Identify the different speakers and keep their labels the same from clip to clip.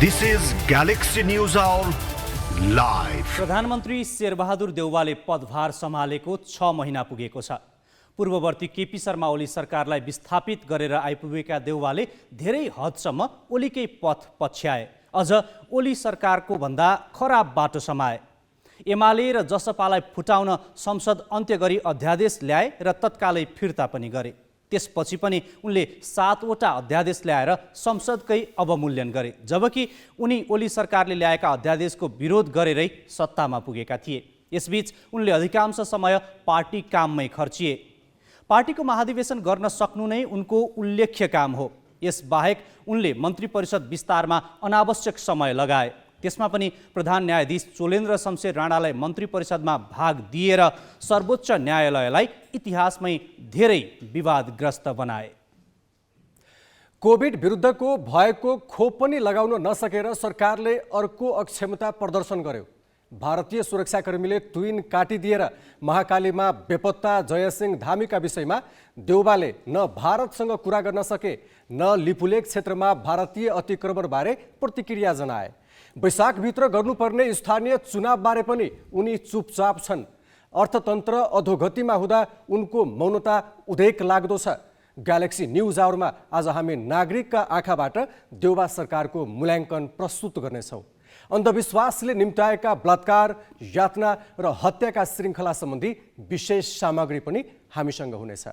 Speaker 1: This is Galaxy News Hour live.
Speaker 2: प्रधानमन्त्री शेरबहादुर देउवाले पदभार सम्हालेको 6 महिना पुगेको छ। पूर्ववर्ती केपी शर्मा ओली सरकारलाई विस्थापित गरेर आइपुगेका देउवाले धेरै हदसम्म ओलीकै पथ पछ्याए। अझ ओली सरकारको भन्दा खराब बाटो समाए। एमाले र जसपालाई फुटाउन संसद अन्त्य गरी अध्यादेश ल्याए र तत्कालै फिर्ता पनि गरे। त्यसपछि पनि उनले 7 वटा अध्यादेश ल्याएर संसदकै अवमूल्यन गरे, जबकि उनी ओली सरकारले ल्याएका अध्यादेशको विरोध गरेरै सत्तामा पुगेका थिए। यसबीच उनले अधिकांश समय पार्टी काममै खर्चिए। पार्टीको महाधिवेशन गर्न सक्नु नै उनको उल्लेख्य काम हो। यसबाहेक उनले मन्त्री परिषद विस्तारमा अनावश्यक समय लगाए। त्यसमा पनि प्रधान न्यायाधीश चोलेन्द्र शमशेर राणालाई मन्त्री परिषदमा भाग दिएर सर्वोच्च न्यायालयलाई इतिहासमै धेरै विवादग्रस्त बनाए।
Speaker 3: कोभिड विरुद्धको भएको खोप पनि लगाउन नसकेर सरकारले अर्को अक्षमता प्रदर्शन गर्यो। भारतीय सुरक्षाकर्मीले तुइन काटिदिएर महाकालीमा बेपत्ता जयसिंह धामीका विषयमा देउवाले न भारतसँग कुरा गर्न सके, न लिपुलेख क्षेत्रमा भारतीय अतिक्रमणबारे प्रतिक्रिया जनाए। वैशाखभित्र गर्नुपर्ने स्थानीय चुनावबारे पनि उनी चुपचाप छन्। अर्थतन्त्र अधोगतिमा हुँदा उनको मौनता उदेक लाग्दो छ। ग्यालेक्सी न्युज आवरमा आज हामी नागरिकका आँखाबाट देउवा सरकारको मूल्याङ्कन प्रस्तुत गर्नेछौँ। अन्धविश्वासले निम्ताएका बलात्कार, यातना र हत्याका श्रृङ्खला सम्बन्धी विशेष सामग्री पनि हामीसँग हुनेछ।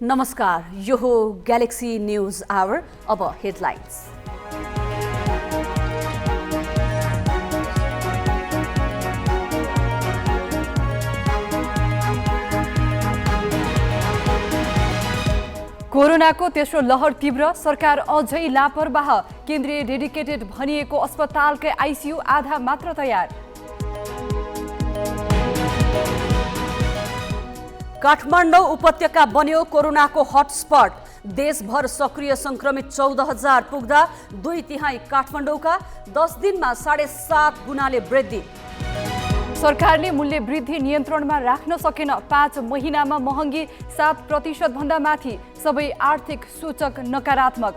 Speaker 4: नमस्कार, यो हो ग्यालेक्सी न्युज आवर। अब हेडलाइन्स। कोरोनाको तेस्रो लहर तीव्र, सरकार अझै लापरवाह। केन्द्रीय डेडिकेटेड भनिएको अस्पतालकै आइसियु आधा मात्र तयार। काठमाडौँ उपत्यका बन्यो कोरोनाको हटस्पट। देशभर सक्रिय संक्रमित 14,000 पुग्दा 2/3 काठमाडौँका। 10 दिनमा 7.5 गुणाले वृद्धि। सरकारले मूल्य वृद्धि नियन्त्रणमा राख्न सकेन। 5 महिनामा महँगी 7% भन्दा माथि। सबै आर्थिक सूचक नकारात्मक।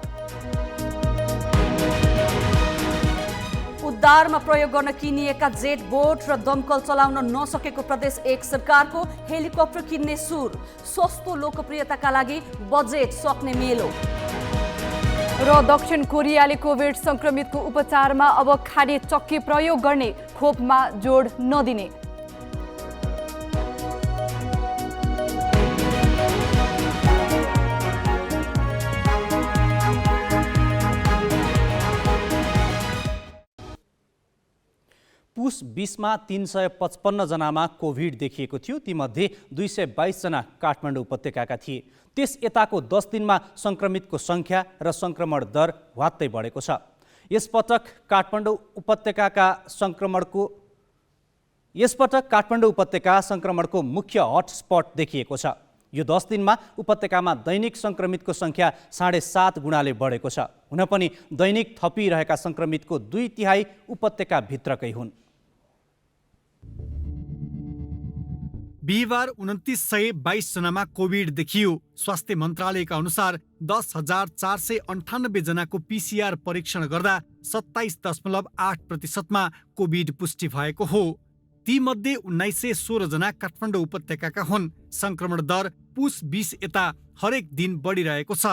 Speaker 4: उद्धारमा प्रयोग गर्न किनिएका जेट बोट र दमकल चलाउन नसकेको प्रदेश 1 सरकारको हेलिकप्टर किन्ने सुर। सस्तो लोकप्रियताका लागि बजेट सक्ने मेलो। र दक्षिण कोरियाले कोभिड संक्रमितको उपचारमा अब खाने चक्की प्रयोग गर्ने, खोपमा जोड नदिने।
Speaker 2: पुस 20 मा 355 जनामा कोभिड देखिएको थियो। तीमध्ये 222 जना काठमाडौँ उपत्यकाका थिए। त्यस यताको 10 दिनमा संक्रमितको संख्या र संक्रमण दर ह्वात्तै बढेको छ। यसपटक काठमाडौँ उपत्यका संक्रमणको मुख्य हटस्पट देखिएको छ। यो 10 दिनमा उपत्यकामा दैनिक संक्रमितको संख्या 7.5 गुणाले बढेको छ। हुन पनि दैनिक थपिरहेका संक्रमितको 2/3 उपत्यका भित्रकै हुन्।
Speaker 5: बिहिबार 2922 जनामा कोभिड देखियो। स्वास्थ्य मन्त्रालयका अनुसार 10,498 जनाको PCR परीक्षण गर्दा 27.8% मा कोभिड पुष्टि भएको हो। तीमध्ये 1916 जना काठमाडौँ उपत्यकाका हुन्। संक्रमण दर पुस 20 यता हरेक दिन बढिरहेको छ।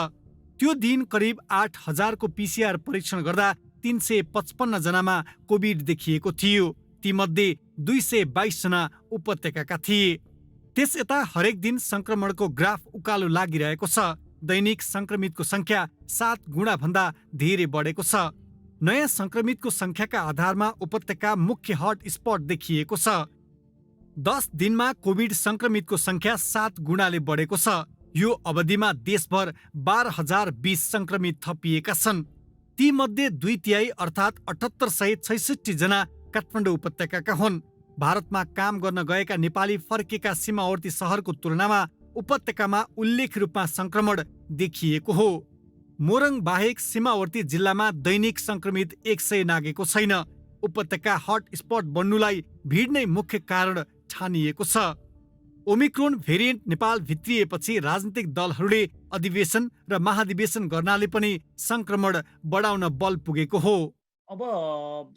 Speaker 5: त्यो दिन करिब 8,000 को PCR परीक्षण गर्दा 355 जनामा कोभिड देखिएको थियो। तीमध्ये 222 जना उपत्यकाका थिए। त्यस यता हरेक दिन संक्रमणको ग्राफ उकालो लागिरहेको छ। दैनिक संक्रमितको संख्या 7 गुणा भन्दा धेरै बढेको छ। नयाँ संक्रमितको संख्याका आधारमा उपत्यका मुख्य हट स्पट देखिएको छ। 10 दिनमा कोभिड संक्रमितको संख्या 7 गुणाले बढेको छ। यो अवधिमा देशभर 12,020 संक्रमित थपिएका छन्। तीमध्ये 2/3 अर्थात् 7866 जना काठमाडौँ उपत्यकाका हुन्। भारतमा काम गर्न गएका नेपाली फर्केका सीमावर्ती सहरको तुलनामा उपत्यकामा उल्लेख्य रूपमा संक्रमण देखिएको हो। मोरङ बाहेक सीमावर्ती जिल्लामा दैनिक सङ्क्रमित 100 नागेको छैन। उपत्यका हटस्पट बन्नुलाई भिड नै मुख्य कारण ठानिएको छ। ओमिक्रोन भेरिएन्ट नेपाल भित्रिएपछि राजनीतिक दलहरूले अधिवेशन र महाधिवेशन गर्नाले पनि सङ्क्रमण बढाउन बल पुगेको हो।
Speaker 6: अब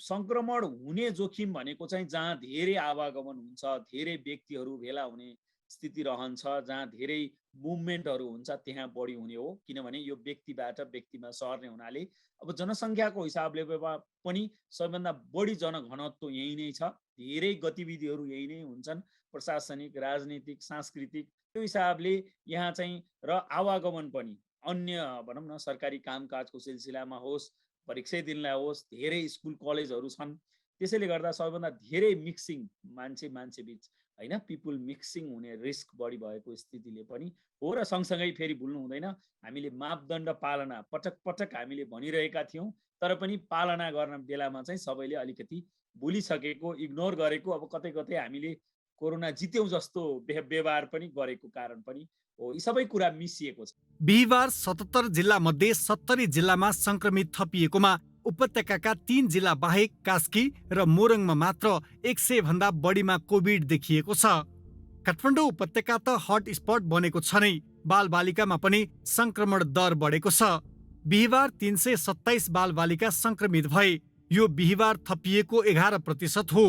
Speaker 6: सङ्क्रमण हुने जोखिम भनेको चाहिँ जहाँ धेरै आवागमन हुन्छ, धेरै व्यक्तिहरू भेला हुने स्थिति रहन्छ, जहाँ धेरै मुभमेन्टहरू हुन्छ त्यहाँ बढी हुने हो। किनभने यो व्यक्तिबाट व्यक्तिमा सर्ने हुनाले अब जनसङ्ख्याको हिसाबले पनि सबैभन्दा बढी जनघनत्व यही नै छ। धेरै गतिविधिहरू यही नै हुन्छन्, प्रशासनिक, राजनीतिक, सांस्कृतिक। त्यो हिसाबले यहाँ चाहिँ र आवागमन पनि अन्य भनौँ न सरकारी कामकाजको सिलसिलामा होस्, परीक्षा दिनलाई होस्, धेरै स्कुल कलेजहरू छन्। त्यसैले गर्दा सबैभन्दा धेरै मिक्सिङ मान्छे बिच हैन पिपुल मिक्सिङ हुने रिस्क बढी भएको स्थितिले पनि हो। र सँगसँगै फेरि भुल्नु हुँदैन हामीले मापदण्ड पालना पटक हामीले भनिरहेका थियौँ, तर पनि पालना गर्न बेलामा चाहिँ सबैले अलिकति भुलिसकेको, इग्नोर गरेको, अब कतै हामीले कोरोना जित्यौँ जस्तो व्यवहार पनि गरेको कारण पनि हो। यी सबै कुरा मिसिएको छ।
Speaker 5: बिहिबार 77 जिल्ला मध्ये 70 जिल्लामा सङ्क्रमित थपिएकोमा उपत्यकाका 3 जिल्ला बाहेक कास्की र मोरङमा मात्र 100 भन्दा बढीमा कोभिड देखिएको छ। काठमाडौँ उपत्यका त हटस्पट बनेको छ नै, बालबालिकामा पनि सङ्क्रमण दर बढेको छ। बिहिबार 327 बालबालिका सङ्क्रमित भए। यो बिहिबार थपिएको 11% हो।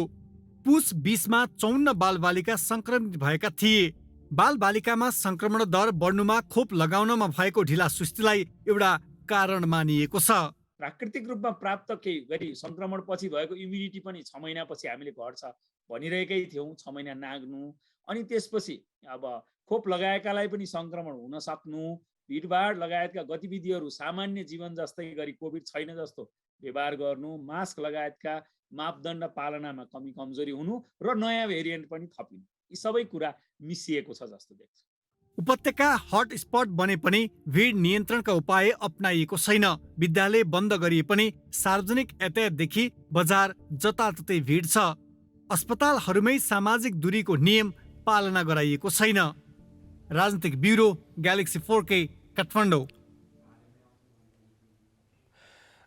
Speaker 5: पुस 20 मा 54 बालबालिका सङ्क्रमित भएका थिए। बालबालिकामा सङ्क्रमण दर बढ्नुमा खोप लगाउनमा भएको ढिला सुस्तीलाई एउटा कारण मानिएको छ।
Speaker 6: प्राकृतिक रूपमा प्राप्त केही गरी सङ्क्रमण पछि भएको इम्युनिटी पनि 6 महिनापछि हामीले घट्छ भनिरहेकै थियौँ। 6 महिना नाग्नु अनि त्यसपछि अब खोप लगाएकालाई पनि सङ्क्रमण हुन सक्नु, भिडभाड लगायतका गतिविधिहरू सामान्य जीवन जस्तै गरी कोभिड छैन जस्तो व्यवहार गर्नु, मास्क लगायतका मापदण्ड पालनामा कमी कमजोरी हुनु र नयाँ भेरिएन्ट पनि थपिनु, यी सबै कुरा मिसिएको छ जस्तो देख्छ।
Speaker 5: उपत्यका हटस्पट बने पनि भिड नियन्त्रणका उपाय अपनाइएको छैन। विद्यालय बन्द गरिए पनि सार्वजनिक यातायातदेखि बजार जताततै भिड छ। अस्पतालहरूमै सामाजिक दूरीको नियम पालना गराइएको छैन। राजनीतिक ब्युरो, ग्यालेक्सी 4K, काठमाडौँ।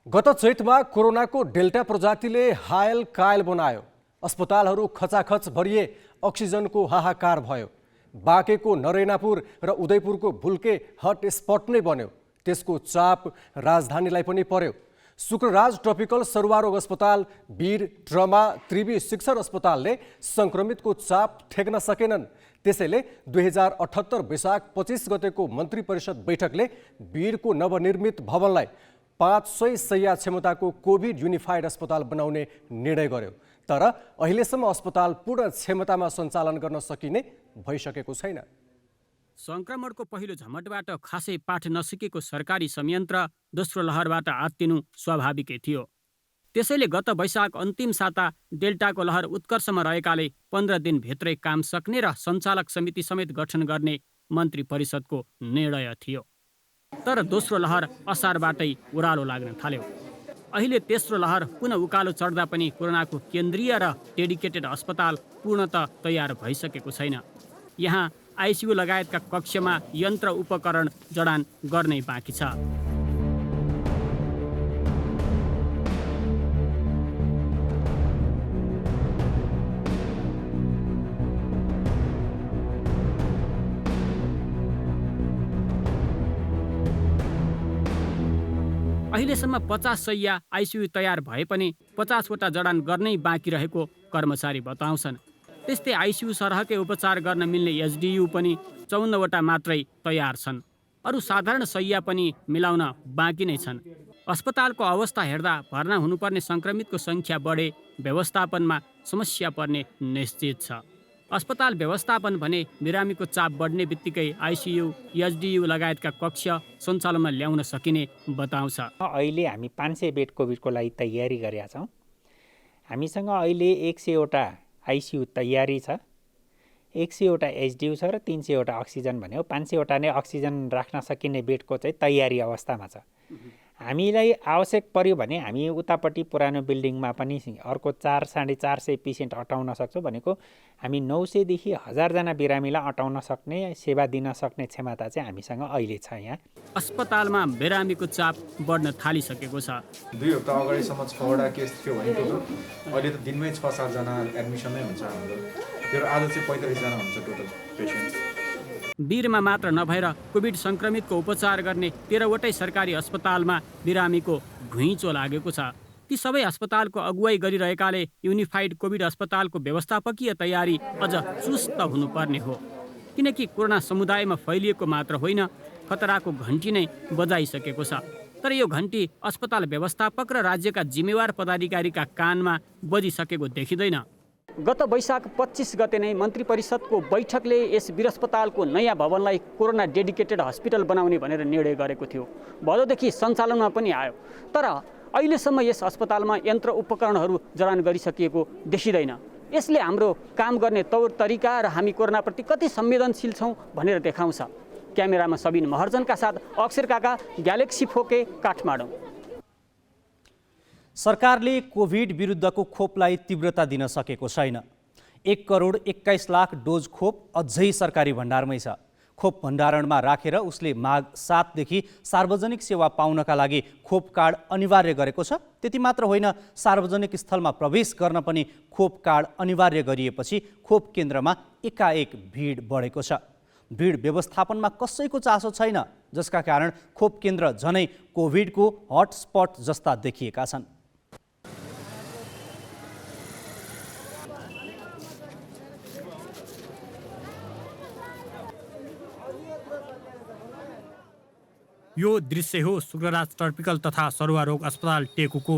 Speaker 3: गत चैतमा कोरोनाको डेल्टा प्रजातिले हायल कायल बनायो। अस्पतालहरू खचाखच भरिए, अक्सिजनको हाहाकार भयो। बाँकेको नरेनापुर र उदयपुरको भुल्के हटस्पट नै बन्यो। त्यसको चाप राजधानीलाई पनि पर्यो। शुक्रराज ट्रपिकल सरुवारोग अस्पताल, वीर ट्रमा त्रिवी शिक्षण अस्पतालले सङ्क्रमितको चाप ठेक्न सकेनन्। त्यसैले 2078 वैशाख 25 गतेको मन्त्री परिषद बैठकले वीरको नवनिर्मित भवनलाई 500 शैय्या क्षमताको कोभिड युनिफाइड अस्पताल बनाउने निर्णय गर्यो। तर अहिलेसम्म अस्पताल पूर्ण क्षमतामा सञ्चालन गर्न सकिने भइसकेको छैन।
Speaker 7: सङ्क्रमणको पहिलो झमटबाट खासै पाठ नसिकेको सरकारी संयन्त्र दोस्रो लहरबाट आत्तिनु स्वाभाविकै थियो। त्यसैले गत वैशाख अन्तिम साता डेल्टाको लहर उत्कर्षमा रहेकाले 15 दिनभित्रै काम सक्ने र सञ्चालक समिति समेत गठन गर्ने मन्त्री परिषदको निर्णय थियो। तर दोस्रो लहर असारबाटै ओह्रालो लाग्न थाल्यो। अहिले तेस्रो लहर पुनः उकालो चढ्दा पनि कोरोनाको केन्द्रीय र डेडिकेटेड अस्पताल पूर्णतः तयार भइसकेको छैन। यहाँ आइसियु लगायतका कक्षमा यन्त्र उपकरण जडान गर्नै बाँकी छ। अहिलेसम्म 50 शैय्या आइसियु तयार भए पनि 50 वटा जडान गर्नै बाँकी रहेको कर्मचारी बताउँछन्। त्यस्तै आइसियु सरहकै उपचार गर्न मिल्ने एचडियु पनि 54 वटा मात्रै तयार छन्। अरू साधारण शैय्या पनि मिलाउन बाँकी नै छन्। अस्पतालको अवस्था हेर्दा भर्ना हुनुपर्ने सङ्क्रमितको सङ्ख्या बढे व्यवस्थापनमा समस्या पर्ने निश्चित छ। अस्पताल व्यवस्थापन भने बिरामीको चाप बढ्ने बित्तिकै आइसियु, एचडियु लगायतका कक्ष सञ्चालनमा ल्याउन सकिने बताउँछ।
Speaker 8: अहिले हामी 500 बेड कोभिडको लागि तयारी गरेका छौँ। हामीसँग अहिले 100 वटा आइसियु तयारी छ, 100 वटा एचडियु छ र 300 वटा अक्सिजन भन्यो। 500 वटा नै अक्सिजन राख्न सकिने बेडको चाहिँ तयारी अवस्थामा छ। हामीलाई आवश्यक पर्यो भने हामी उतापट्टि पुरानो बिल्डिङमा पनि अर्को 400-450 पेसेन्ट अटाउन सक्छौँ। भनेको हामी 900 देखि 1000 जना बिरामीलाई अटाउन सक्ने, सेवा दिन सक्ने क्षमता चाहिँ हामीसँग अहिले छ। यहाँ
Speaker 7: अस्पतालमा बिरामीको चाप बढ्न थालिसकेको छ।
Speaker 9: 2 हप्ता अगाडिसम्म 6वटा केस थियो भने टोटल अहिले त दिनमै 6-7 जना एडमिसनै हुन्छ हाम्रो। त्यो आज चाहिँ 45 जना हुन्छ टोटल पेसेन्ट।
Speaker 7: वीरमा मात्र नभएर कोभिड संक्रमितको उपचार गर्ने 13वटै सरकारी अस्पतालमा बिरामीको घुइँचो लागेको छ। ती सबै अस्पतालको अगुवाई गरिरहेकाले युनिफाइड कोभिड अस्पतालको व्यवस्थापकीय तयारी अझ चुस्त हुनुपर्ने हो। किनकि कोरोना समुदायमा फैलिएको मात्र होइन, खतराको घन्टी नै बजाइसकेको छ। तर यो घन्टी अस्पताल व्यवस्थापक र राज्यका जिम्मेवार पदाधिकारीका कानमा बजिसकेको देखिँदैन। गत वैशाख 25 गते नै मन्त्री परिषदको बैठकले यस वीर अस्पतालको नयाँ भवनलाई कोरोना डेडिकेटेड हस्पिटल बनाउने भनेर निर्णय गरेको थियो। भदौदेखि सञ्चालनमा पनि आयो। तर अहिलेसम्म यस अस्पतालमा यन्त्र उपकरणहरू जडान गरिसकिएको देखिँदैन। यसले हाम्रो काम गर्ने तौर तरिका र हामी कोरोनाप्रति कति संवेदनशील छौँ भनेर देखाउँछ। क्यामेरामा सबिन महर्जनका साथ अक्षर काका, ग्यालेक्सी फोके, काठमाडौँ।
Speaker 2: सरकारले कोभिड विरुद्धको खोपलाई तीव्रता दिन सकेको छैन। 1,21,00,000 डोज खोप अझै सरकारी भण्डारमै छ। खोप भण्डारणमा राखेर उसले माघ 7 देखि सार्वजनिक सेवा पाउनका लागि खोप कार्ड अनिवार्य गरेको छ। त्यति मात्र होइन, सार्वजनिक स्थलमा प्रवेश गर्न पनि खोप कार्ड अनिवार्य गरिएपछि खोप केन्द्रमा एकाएक भिड बढेको छ। भिड व्यवस्थापनमा कसैको चासो छैन, जसका कारण खोप केन्द्र झनै कोभिडको हटस्पट जस्ता देखिएका छन्।
Speaker 5: यो दृश्य हो शुक्रराज ट्रपिकल तथा सरुवा रोग अस्पताल टेकुको।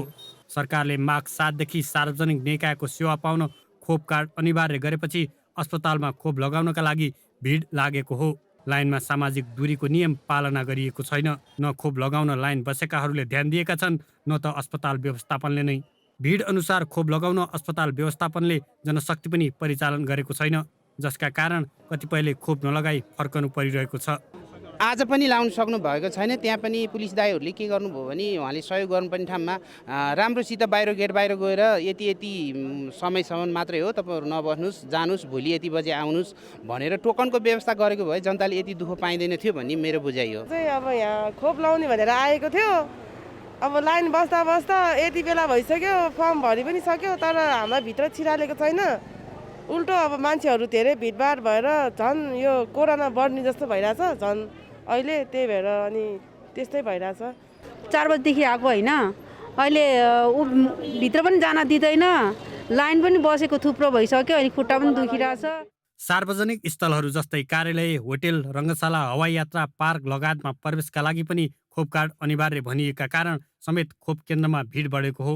Speaker 5: सरकारले माघ 7 देखि सार्वजनिक निकायको सेवा पाउन खोप कार्ड अनिवार्य गरेपछि अस्पतालमा खोप लगाउनका लागि भिड लागेको हो। लाइनमा सामाजिक दूरीको नियम पालना गरिएको छैन। न खोप लगाउन लाइन बसेकाहरूले ध्यान दिएका छन्, न त अस्पताल व्यवस्थापनले नै। भिड अनुसार खोप लगाउन अस्पताल व्यवस्थापनले जनशक्ति पनि परिचालन गरेको छैन, जसका कारण कतिपयले खोप नलगाई फर्कनु परिरहेको छ।
Speaker 10: आज पनि लाउन सक्नु भएको छैन। त्यहाँ पनि पुलिस दाइहरूले के गर्नुभयो भने उहाँले सहयोग गर्नुपर्ने ठाउँमा राम्रोसित बाहिर गेट बाहिर गएर यति समयसम्म मात्रै हो, तपाईँहरू नबस्नुहोस्, जानुहोस्, भोलि यति बजे आउनुहोस् भनेर टोकनको व्यवस्था गरेको भए जनताले यति दुःख पाइँदैन थियो भन्ने मेरो बुझाइ हो।
Speaker 11: अब यहाँ खोप लाउने भनेर आएको थियो, अब लाइन बस्दा बस्दा यति बेला भइसक्यो, फर्म भरि पनि सक्यो, तर हामीलाई भित्र छिरालेको छैन। उल्टो अब मान्छेहरू धेरै भिडभाड भएर झन् यो कोरोना बढ्ने जस्तो भइरहेछ झन् अहिले। त्यही भएर अनि त्यस्तै भइरहेछ।
Speaker 12: 4 बजीदेखि आएको होइन, अहिले भित्र पनि जान दिँदैन, लाइन पनि बसेको थुप्रो भइसक्यो, अहिले खुट्टा पनि दुखिरहेछ।
Speaker 5: सार्वजनिक स्थलहरू जस्तै कार्यालय, होटेल, रङ्गशाला, हवाई यात्रा, पार्क लगायतमा प्रवेशका लागि पनि खोप कार्ड अनिवार्य भनिएका कारण समेत खोप केन्द्रमा भिड बढेको हो।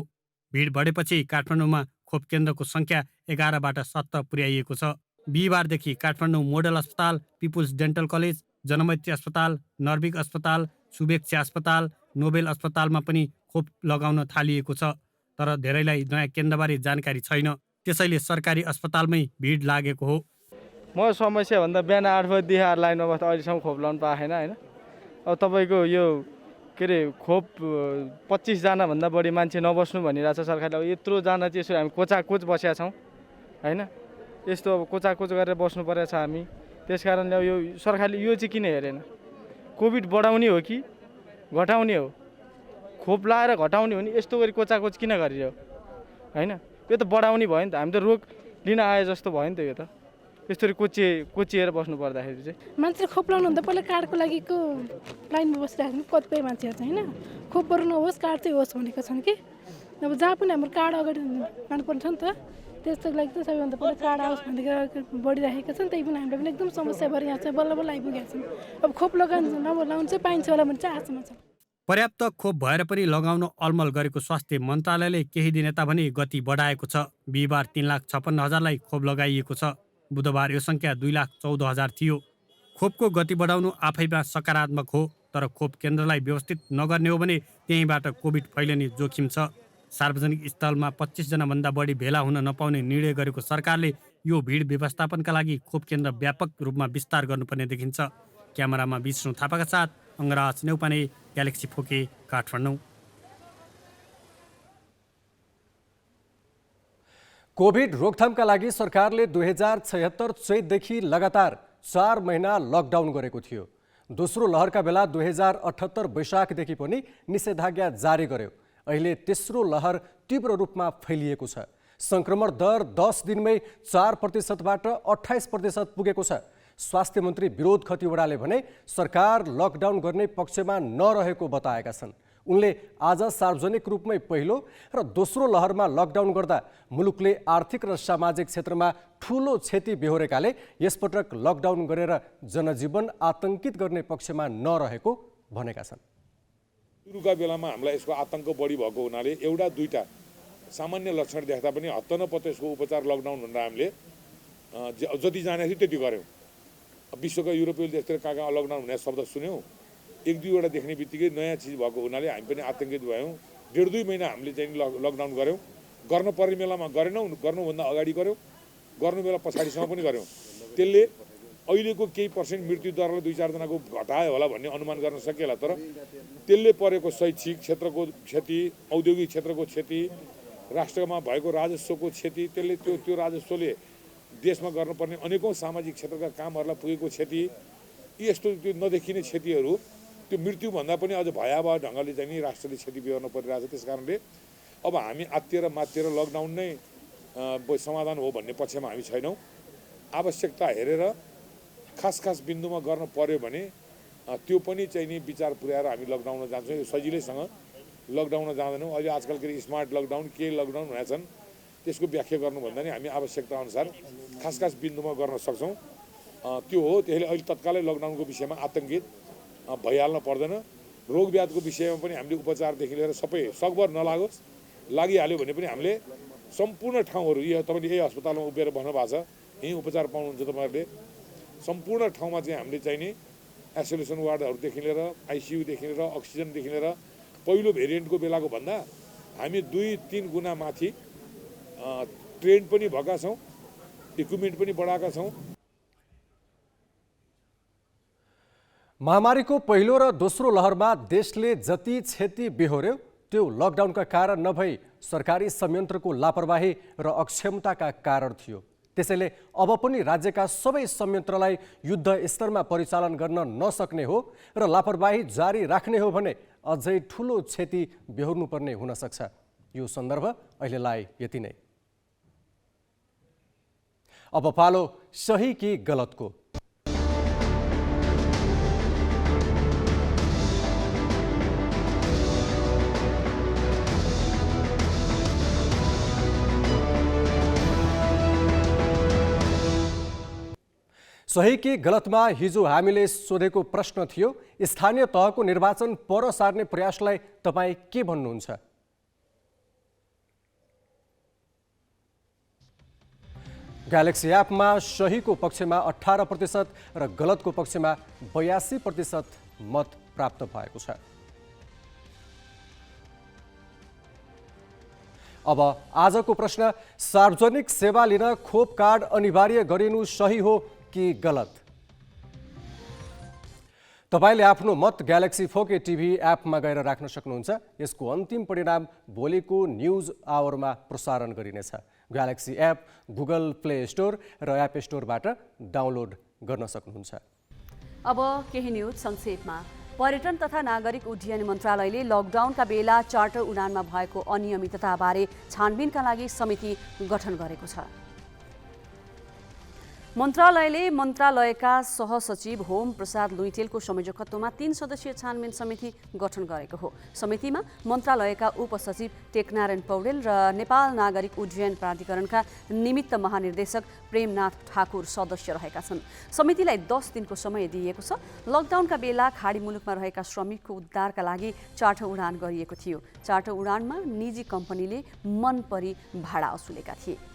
Speaker 5: भिड बढेपछि काठमाडौँमा खोप केन्द्रको सङ्ख्या 11बाट 7 पुर्याइएको छ। बिहिबारदेखि काठमाडौँ मोडल अस्पताल, पिपुल्स डेन्टल कलेज, जनमैत्री अस्पताल, नर्भिक अस्पताल, सुवेक्षा अस्पताल, नोबेल अस्पतालमा पनि खोप लगाउन थालिएको छ। तर धेरैलाई नयाँ केन्द्रबारे जानकारी छैन, त्यसैले सरकारी अस्पतालमै भिड लागेको हो।
Speaker 13: म समस्या भन्दा बिहान 8 बजीदेखि लाइनमा बस्दा अहिलेसम्म खोप लाउनु पाएन होइन। अब तपाईँको यो के अरे खोप 25 जनाभन्दा बढी मान्छे नबस्नु भनिरहेछ सरकारले। अब यत्रो जना चाहिँ यसो हामी कोचाकोच बसेका छौँ होइन। यस्तो अब कोचाकोच गरेर बस्नु परेको छ हामी। त्यस कारणले यो सरकारले यो चाहिँ किन हेरेन? कोभिड बढाउने हो कि घटाउने हो? खोप लाएर घटाउने हो नि यस्तो गरी कोचाकोच किन गरिरह्यो होइन? यो त बढाउने भयो नि त। हामी त रोग लिन आए जस्तो भयो नि त। यो त यसरी कोचिएर बस्नु पर्दाखेरि चाहिँ
Speaker 14: मान्छे खोप लाउनु भन्दा पहिला कार्डको लागि लाइनमा बसिरहेको कतिपय मान्छेहरू चाहिँ होइन। खोप बरु नहोस्, कार्ड चाहिँ होस् भनेको छन् कि। अब जहाँ पनि हाम्रो कार्ड अगाडि लानुपर्छ नि त, त्यसको लागि त सबैभन्दा पहिला कार्ड आओस् भनेर बढिरहेका छन्। त्यही पनि हामीलाई पनि एकदम समस्या भएर यहाँ चाहिँ बल्ल बल्ल आइपुगेका छन्। अब खोप लगाउनु चाहिँ पाइन्छ होला भन्ने चाहिँ आशामा छ।
Speaker 5: पर्याप्त खोप भएर पनि लगाउन अलमल गरेको स्वास्थ्य मन्त्रालयले केही दिन यता भने गति बढाएको छ। बिहिबार 3,56,000लाई खोप लगाइएको छ। बुधबार यो सङ्ख्या 2,14,000 थियो। खोपको गति बढाउनु आफैमा सकारात्मक हो, तर खोप केन्द्रलाई व्यवस्थित नगर्ने हो भने त्यहीँबाट कोभिड फैलिने जोखिम छ। सार्वजनिक स्थलमा 25 जनाभन्दा बढी भेला हुन नपाउने निर्णय गरेको सरकारले यो भिड व्यवस्थापनका लागि खोप केन्द्र व्यापक रूपमा विस्तार गर्नुपर्ने देखिन्छ। क्यामेरामा विष्णु थापाका साथ अङ्गराज नेउपाने, ग्यालेक्सी फोके, काठमाडौँ।
Speaker 3: कोभिड रोकथामका लागि सरकारले 2076 चैतदेखि लगातार 4 महिना लकडाउन गरेको थियो। दोस्रो लहरका बेला 2078 वैशाखदेखि पनि निषेधाज्ञा जारी गर्यो। अहिले तेस्रो लहर तीव्र रूपमा फैलिएको छ। संक्रमण दर 10 दिनमै 4%बाट 28% पुगेको छ। स्वास्थ्य मन्त्री विरोध खतिवडाले भने सरकार लकडाउन गर्ने पक्षमा नरहेको बताएका छन्। उनले आज सार्वजनिक रूपमै पहिलो र दोस्रो लहरमा लकडाउन गर्दा मुलुकले आर्थिक र सामाजिक क्षेत्रमा ठूलो क्षति बेहोरेकाले यसपटक लकडाउन गरेर जनजीवन आतंकित गर्ने पक्षमा नरहेको भनेका छन्।
Speaker 15: सुरुका बेलामा हामीलाई यसको आतंक बढी भएको हुनाले एउटा दुईटा सामान्य लक्षण देख्दा पनि हत्त नपत्तो यसको उपचार लकडाउन भनेर हामीले जति जाने थियो त्यति गऱ्यौँ। विश्वका युरोपियल देशतिर कहाँ कहाँ लकडाउन हुने शब्द सुन्यौँ। एक दुईवटा देख्ने बित्तिकै नयाँ चिज भएको हुनाले हामी पनि आतंकित भयौँ। 1.5-2 महिना हामीले चाहिँ लकडाउन गऱ्यौँ। गर्न पर्ने बेलामा गरेनौँ, गर्नुभन्दा अगाडि गऱ्यौँ, गर्नु बेला पछाडिसम्म पनि गऱ्यौँ। त्यसले अहिलेको केही पर्सेन्ट मृत्यु दरलाई 2-4 जनाको घटायो होला भन्ने अनुमान गर्न सकिएला। तर त्यसले परेको शैक्षिक क्षेत्रको क्षति, औद्योगिक क्षेत्रको क्षति, राष्ट्रमा भएको राजस्वको क्षति, त्यसले त्यो राजस्वले देशमा गर्नुपर्ने अनेकौँ सामाजिक क्षेत्रका कामहरूलाई पुगेको क्षति, यस्तो त्यो नदेखिने क्षतिहरू त्यो मृत्युभन्दा पनि अझ भयावह ढङ्गले चाहिँ नि राष्ट्रले क्षति बिहोर्न परिरहेको छ। त्यस कारणले अब हामी आत्तिएर मात्तिएर लकडाउन नै समाधान हो भन्ने पक्षमा हामी छैनौँ। आवश्यकता हेरेर खास बिन्दुमा गर्न पर्यो भने त्यो पनि चाहिँ नि विचार पुर्याएर हामी लकडाउन जान्छौँ। यो सजिलैसँग लकडाउन जाँदैनौँ। अहिले आजकल के स्मार्ट लकडाउन के लकडाउन भनेका छन्, त्यसको व्याख्या गर्नुभन्दा नि हामी आवश्यकता अनुसार खास बिन्दुमा गर्न सक्छौँ। त्यो हो। त्यसले अहिले तत्कालै लकडाउनको विषयमा आतंकित भइहाल्न पर्दैन। रोग व्याधिको विषयमा पनि हामीले उपचारदेखि लिएर सबै सकभर नलागोस्, लागिहाल्यो भने पनि हामीले सम्पूर्ण ठाउँहरू तपाईँले यही अस्पतालमा उभिएर भन्नुभएको छ, यहीँ उपचार पाउनुहुन्छ तपाईँहरूले। सम्पूर्ण ठाउँमा चाहिँ हामीले चाहिने आइसोलेसन वार्डहरूदेखि लिएर आइसियुदेखि लिएर अक्सिजनदेखि लिएर पहिलो भेरिएन्टको बेलाको भन्दा हामी 2-3 गुणा माथि ट्रेन पनि भएका छौँ, इक्विपमेन्ट पनि बढाएका छौँ।
Speaker 3: महामारीको पहिलो र दोस्रो लहरमा देशले जति क्षति बेहोर्यो त्यो लकडाउनका कारण नभई सरकारी संयन्त्रको लापरवाही र अक्षमताका कारण थियो। त्यसैले अब पनि राज्यका सबै संयन्त्रलाई युद्ध स्तरमा परिचालन गर्न नसक्ने हो र लापरवाही जारी राख्ने हो भने अझै ठूलो क्षति बेहोर्नुपर्ने हुन सक्छ। यो सन्दर्भ अहिलेलाई यति नै। अब पालो सही कि गलतको। सही कि गलतमा हिजो हामीले सोधेको प्रश्न थियो, स्थानीय तहको निर्वाचन पर सार्ने प्रयासलाई तपाईँ के भन्नुहुन्छ? ग्यालेक्सी एपमा सहीको पक्षमा 18% र गलतको पक्षमा 82% मत प्राप्त भएको छ। अब आजको प्रश्न, सार्वजनिक सेवा लिन खोप कार्ड अनिवार्य गरिनु सही हो कि गलत? तपाईले आफ्नो मत ग्यालेक्सी फोके टिभी एपमा गएर राख्न सक्नुहुन्छ। यसको अन्तिम परिणाम भोलिको न्युज आवरमा प्रसारण गरिनेछ। Galaxy app Google play store र एप स्टोरबाट डाउनलोड गर्न सक्नुहुन्छ।
Speaker 4: अब केही न्युज संक्षेपमा। पर्यटन तथा नागरिक उड्डयन मन्त्रालयले लकडाउनका बेला चार्टर उडानमा भएको अनियमितताबारे छानबिनका लागि समिति गठन गरेको छ। मन्त्रालयका सहसचिव होम प्रसाद लुइटेलको संयोजकत्वमा 3 सदस्यीय छानबिन समिति गठन गरेको हो। समितिमा मन्त्रालयका उपसचिव टेकनारायण पौडेल र नेपाल नागरिक उड्डयन प्राधिकरणका निमित्त महानिर्देशक प्रेमनाथ ठाकुर सदस्य रहेका छन्। समितिलाई 10 दिनको समय दिइएको छ। लकडाउनका बेला खाडी मुलुकमा रहेका श्रमिकको उद्धारका लागि चार्टर उडान गरिएको थियो। चार्टर उडानमा निजी कम्पनीले मन परी भाडा असुलेका थिए।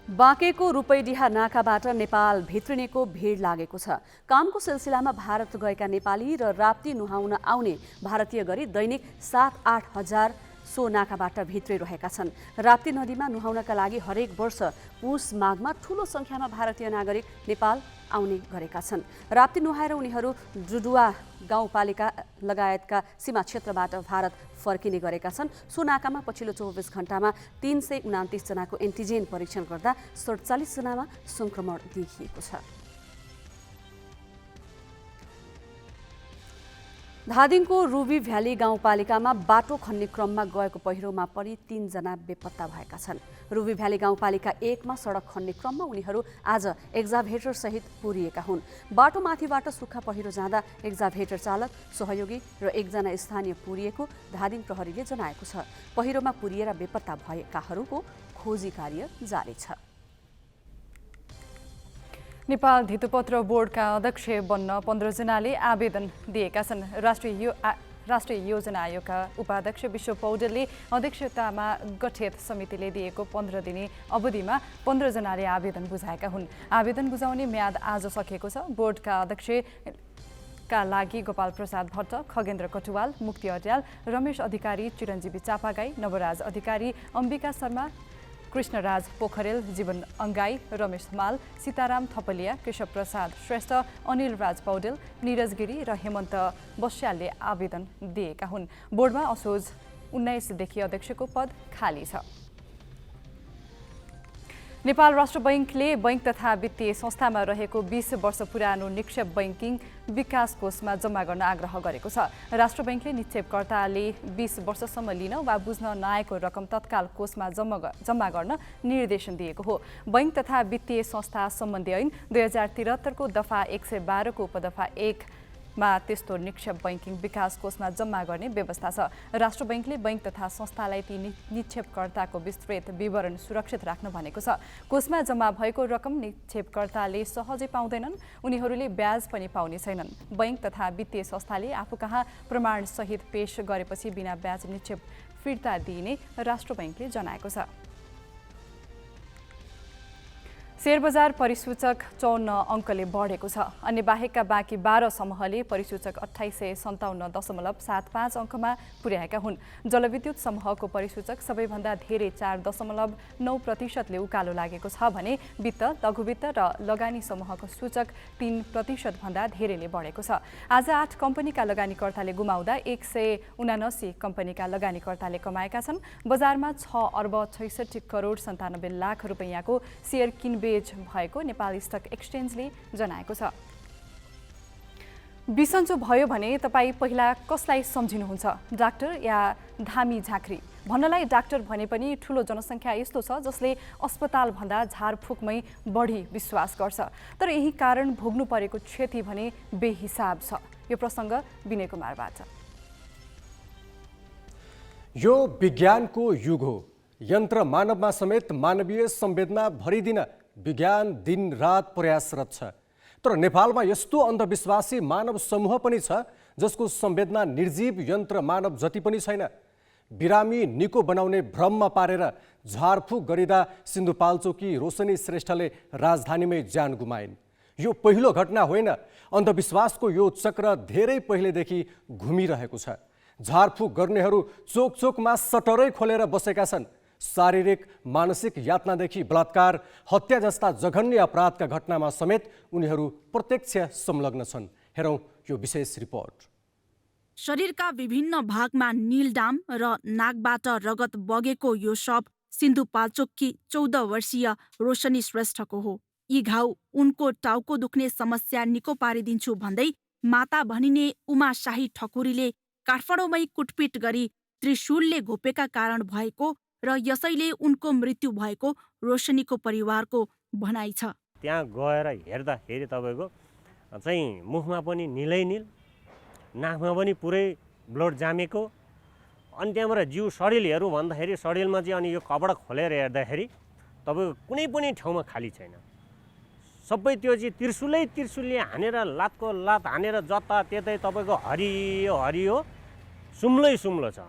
Speaker 4: बाँकेको रूपैडिहा नाकाबाट नेपाल भित्रिनेको भिड लागेको छ। कामको सिलसिलामा भारत गएका नेपाली र राप्ती नुहाउन आउने भारतीय गरी दैनिक 7-8 हजार सो नाकाबाट भित्रै रहेका छन्। राप्ती नदीमा नुहाउनका लागि हरेक वर्ष पुस माघमा ठूलो संख्यामा भारतीय नागरिक नेपाल आउने गरेका छन्। राप्ती नुहाएर उनीहरू जुडुवा गाउँपालिका लगायतका सीमा क्षेत्रबाट भारत फर्किने गरेका छन्। सो नाकामा पछिल्लो 24 घण्टामा 329 जनाको एन्टिजेन परीक्षण गर्दा 47 जनामा संक्रमण देखिएको छ। धादिङको रुबी भ्याली गाउँपालिकामा बाटो खन्ने क्रममा गएको पहिरोमा परि 3 जना बेपत्ता भएका छन्। रुबी भ्याली गाउँपालिका 1 मा सडक खन्ने क्रममा उनीहरू आज एक्जाभेटर सहित पुरिएका हुन्। बाटोमाथिबाट सुक्खा पहिरो जाँदा एक्जाभेटर चालक, सहयोगी र 1 जना स्थानीय पुरिएको धादिङ प्रहरीले जनाएको छ। पहिरोमा पुरिएर बेपत्ता भएकाहरूको खोजी कार्य जारी छ।
Speaker 16: नेपाल धितोपत्र बोर्डका अध्यक्ष बन्न 15 जनाले आवेदन दिएका छन्। राष्ट्रिय योजना आयोगका उपाध्यक्ष विश्व पौडेलले अध्यक्षतामा गठित समितिले दिएको 15 दिने अवधिमा 15 जनाले आवेदन बुझाएका हुन्। आवेदन बुझाउने म्याद आज सकिएको छ। बोर्डका अध्यक्षका लागि गोपाल प्रसाद भट्ट, खगेन्द्र कटुवाल, मुक्ति अर्याल, रमेश अधिकारी, चिरञ्जीवी चापागाई, नवराज अधिकारी, अम्बिका शर्मा, कृष्णराज पोखरेल, जीवन अंगाई, रमेश माल, सीताराम थपलिया, केशव प्रसाद श्रेष्ठ, अनिल राज पौडेल, निरज गिरी र हेमन्त बस्यालले आवेदन दिएका हुन्। बोर्डमा असोज 19 देखि अध्यक्षको पद खाली छ। नेपाल राष्ट्र बैंकले बैंक तथा वित्तीय संस्थामा रहेको 20 वर्ष पुरानो निक्षेप बैंकिङ विकास कोषमा जम्मा गर्न आग्रह गरेको छ। राष्ट्र बैंकले निक्षेपकर्ताले 20 वर्षसम्म लिन वा बुझ्न नआएको रकम तत्काल कोषमा जम्मा गर्न निर्देशन दिएको हो। बैंक तथा वित्तीय संस्था सम्बन्धी ऐन 2073 को दफा 112 को उपदफा 1 मा त्यस्तो निक्षेप बैंकिङ विकास कोषमा जम्मा गर्ने व्यवस्था छ। राष्ट्र बैंकले बैंक तथा संस्थालाई ती निक्षेपकर्ताको विस्तृत विवरण सुरक्षित राख्न भनेको छ। कोषमा जम्मा भएको रकम निक्षेपकर्ताले सहजै पाउँदैनन्, उनीहरूले ब्याज पनि पाउने छैनन्। बैंक तथा वित्तीय संस्थाले आफू कहाँ प्रमाण सहित पेश गरेपछि बिना ब्याज निक्षेप फिर्ता दिइने राष्ट्र बैंकले जनाएको छ। शेयर बजार परिसूचक 54 अङ्कले बढेको छ। अन्य बाहेकका बाँकी 12 समूहले परिसूचक 2857.75 अङ्कमा पुर्याएका हुन्। जलविद्युत समूहको परिसूचक सबैभन्दा धेरै 4.9% उकालो लागेको छ भने वित्त, लघुवित्त र लगानी समूहको सूचक 3% भन्दा धेरैले बढेको छ। आज 8 कम्पनीका लगानीकर्ताले गुमाउँदा 179 कम्पनीका लगानीकर्ताले कमाएका छन्। बजारमा 6 अर्ब 66 करोड 97 लाख रुपैयाँको शेयर किनबेच भएको नेपाल स्टक एक्सचेन्जले जनाएको छ। बिसन्चो भयो भने तपाईँ पहिला कसलाई सम्झिनुहुन्छ, डाक्टर या धामी झाँक्री? भन्नलाई डाक्टर भने पनि ठूलो जनसङ्ख्या यस्तो छ जसले अस्पतालभन्दा झारफुकमै बढी विश्वास गर्छ। तर यही कारण भोग्नु परेको क्षति भने बेहिसाब छ। यो प्रसङ्ग विनय कुमारबाट।
Speaker 3: यो विज्ञानको युग हो। यन्त्र मानवमा समेत मानवीय संवेदना भरिदिन विज्ञान दिन रात प्रयासरत छ। तर नेपालमा यस्तो अन्धविश्वासी मानव समूह पनि छ जसको संवेदना निर्जीव यन्त्र मानव जति पनि छैन। बिरामी निको बनाउने भ्रममा पारेर झारफुक गरिँदा सिन्धुपाल्चोकी रोशनी श्रेष्ठले राजधानीमै ज्यान गुमाइन्। यो पहिलो घटना होइन। अन्धविश्वासको यो चक्र धेरै पहिलेदेखि घुमिरहेको छ। झारफुक गर्नेहरू चोक चोकमा सटरै खोलेर बसेका छन्। शारीरिक मानसिक यातनादेखि बलात्कार, हत्या जस्ता जघन्य अपराधका घटनामा समेत उनीहरू प्रत्यक्ष संलग्न छन्। हेरौँ यो विशेष रिपोर्ट।
Speaker 17: शरीरका विभिन्न भागमा नीलडाम र नाकबाट रगत बगेको यो शव सिन्धुपाल्चोककी 14 वर्षीय रोशनी श्रेष्ठको हो। यी घाउ उनको टाउको दुख्ने समस्या निको पारिदिन्छु भन्दै माता भनिने उमा शाही ठकुरीले काठमाडौँमै कुटपिट गरी त्रिशूलले घोपेका कारण भएको र यसैले उनको मृत्यु भएको रोशनीको परिवारको भनाइ छ।
Speaker 18: त्यहाँ गएर हेर्दाखेरि तपाईँको चाहिँ मुखमा पनि निलै निल, नाकमा पनि पुरै ब्लड जामेको, अनि त्यहाँबाट जिउ शरीर हेरौँ भन्दाखेरि शरीरमा चाहिँ अनि यो कपडा खोलेर हेर्दाखेरि तपाईँको कुनै पनि ठाउँमा खाली छैन। सबै त्यो चाहिँ त्रिशूलले हानेर लातको लात हानेर जताततै तपाईँको हरियो हरियो सुम्लै सुम्लो छ।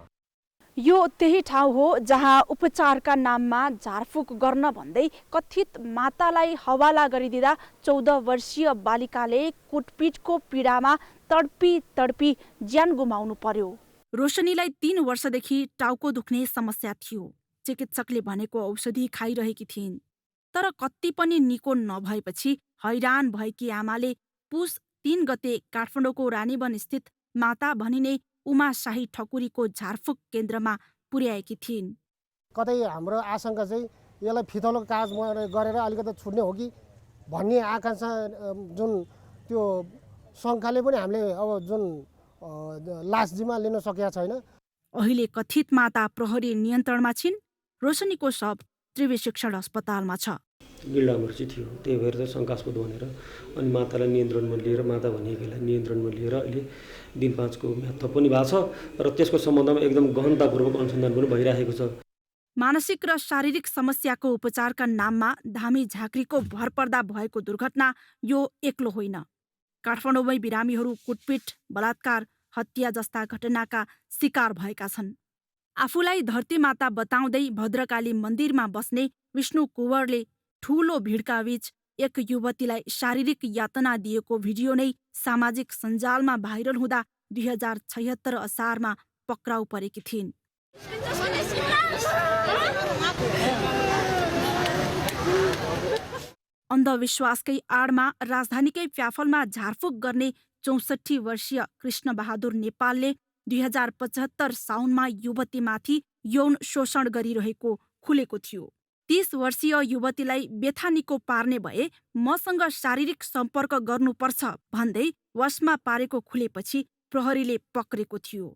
Speaker 17: यो त्यही ठाउँ हो जहाँ उपचारका नाममा झारफुक गर्न भन्दै कथित मातालाई हवाला गरिदिँदा 14 वर्षीय बालिकाले कुटपिटको पीडामा तडपी तडपी ज्यान गुमाउनु पर्यो। रोशनीलाई 3 वर्षदेखि टाउको दुख्ने समस्या थियो। चिकित्सकले भनेको औषधि खाइरहेकी थिइन्। तर कति पनि निको नभएपछि हैरान भएकी आमाले पुस 3 गते काठमाडौँको रानीवन स्थित माता भनिने उमा शाही ठकुरीको झारफुक केन्द्रमा पुर्याएकी थिइन्।
Speaker 19: कतै हाम्रो आशंका चाहिँ यसलाई फितलो काज गरेर अलिकति छुट्ने हो कि भन्ने आकांक्षा जुन त्यो शङ्काले पनि हामीले अब जुन लास जिम्मा लिन सकेका छैन।
Speaker 17: अहिले कथित माता प्रहरी नियन्त्रणमा छिन्। रोशनीको शव त्रिवी शिक्षण अस्पतालमा छ।
Speaker 20: गिल्डामर्ची थियो, त्यही भएर चाहिँ शङ्कास्पद भनेर अनि मातालाई नियन्त्रणमा लिएर माता भनिएकोलाई नियन्त्रणमा लिएर अहिले दिन 5 को म्याद थप पनि भएको छ र त्यसको सम्बन्धमा एकदम गहनतापूर्वक अनुसन्धान पनि भइरहेको छ।
Speaker 17: मानसिक र शारीरिक समस्याको उपचारका नाममा धामी झाँक्रीको भरपर्दा भएको दुर्घटना यो एक्लो होइन। काठमाडौँमै बिरामीहरू कुटपिट, बलात्कार, हत्या जस्ता घटनाका शिकार भएका छन्। आफूलाई धरती माता बताउँदै भद्रकाली मन्दिरमा बस्ने विष्णु कुँवरले ठूलो भिडका बीच एक युवतीलाई शारीरिक यातना दिएको भिडियो नै सामाजिक सञ्जालमा भाइरल हुँदा 2076 असारमा पक्राउ परेकी थिइन्। अन्धविश्वासकै आडमा राजधानीकै प्याफलमा झारफुक गर्ने 64 वर्षीय कृष्णबहादुर नेपालले 2075 साउनमा युवतीमाथि यौन शोषण गरिरहेको खुलेको थियो। 30 वर्षीय युवतीलाई बेथा निको पार्ने भए मसँग शारीरिक सम्पर्क गर्नुपर्छ भन्दै वशमा पारेको खुलेपछि प्रहरीले पक्रेको थियो।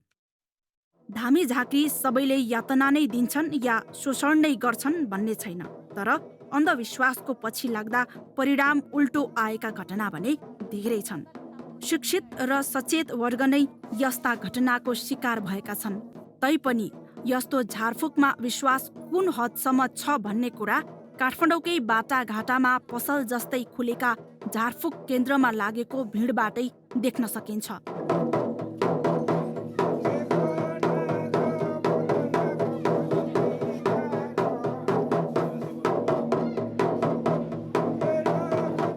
Speaker 17: धामी झाँक्री सबैले यातना नै दिन्छन् या शोषण नै गर्छन् भन्ने छैन, तर अन्धविश्वासको पछि लाग्दा परिणाम उल्टो आएका घटना भने धेरै छन्। शिक्षित र सचेत वर्ग नै यस्ता घटनाको शिकार भएका छन्। तैपनि यस्तो झारफुकमा विश्वास कुन हदसम्म छ भन्ने कुरा काठमाडौँकै बाटाघाटामा पसल जस्तै खुलेका झारफुक केन्द्रमा लागेको भिडबाटै देख्न सकिन्छ।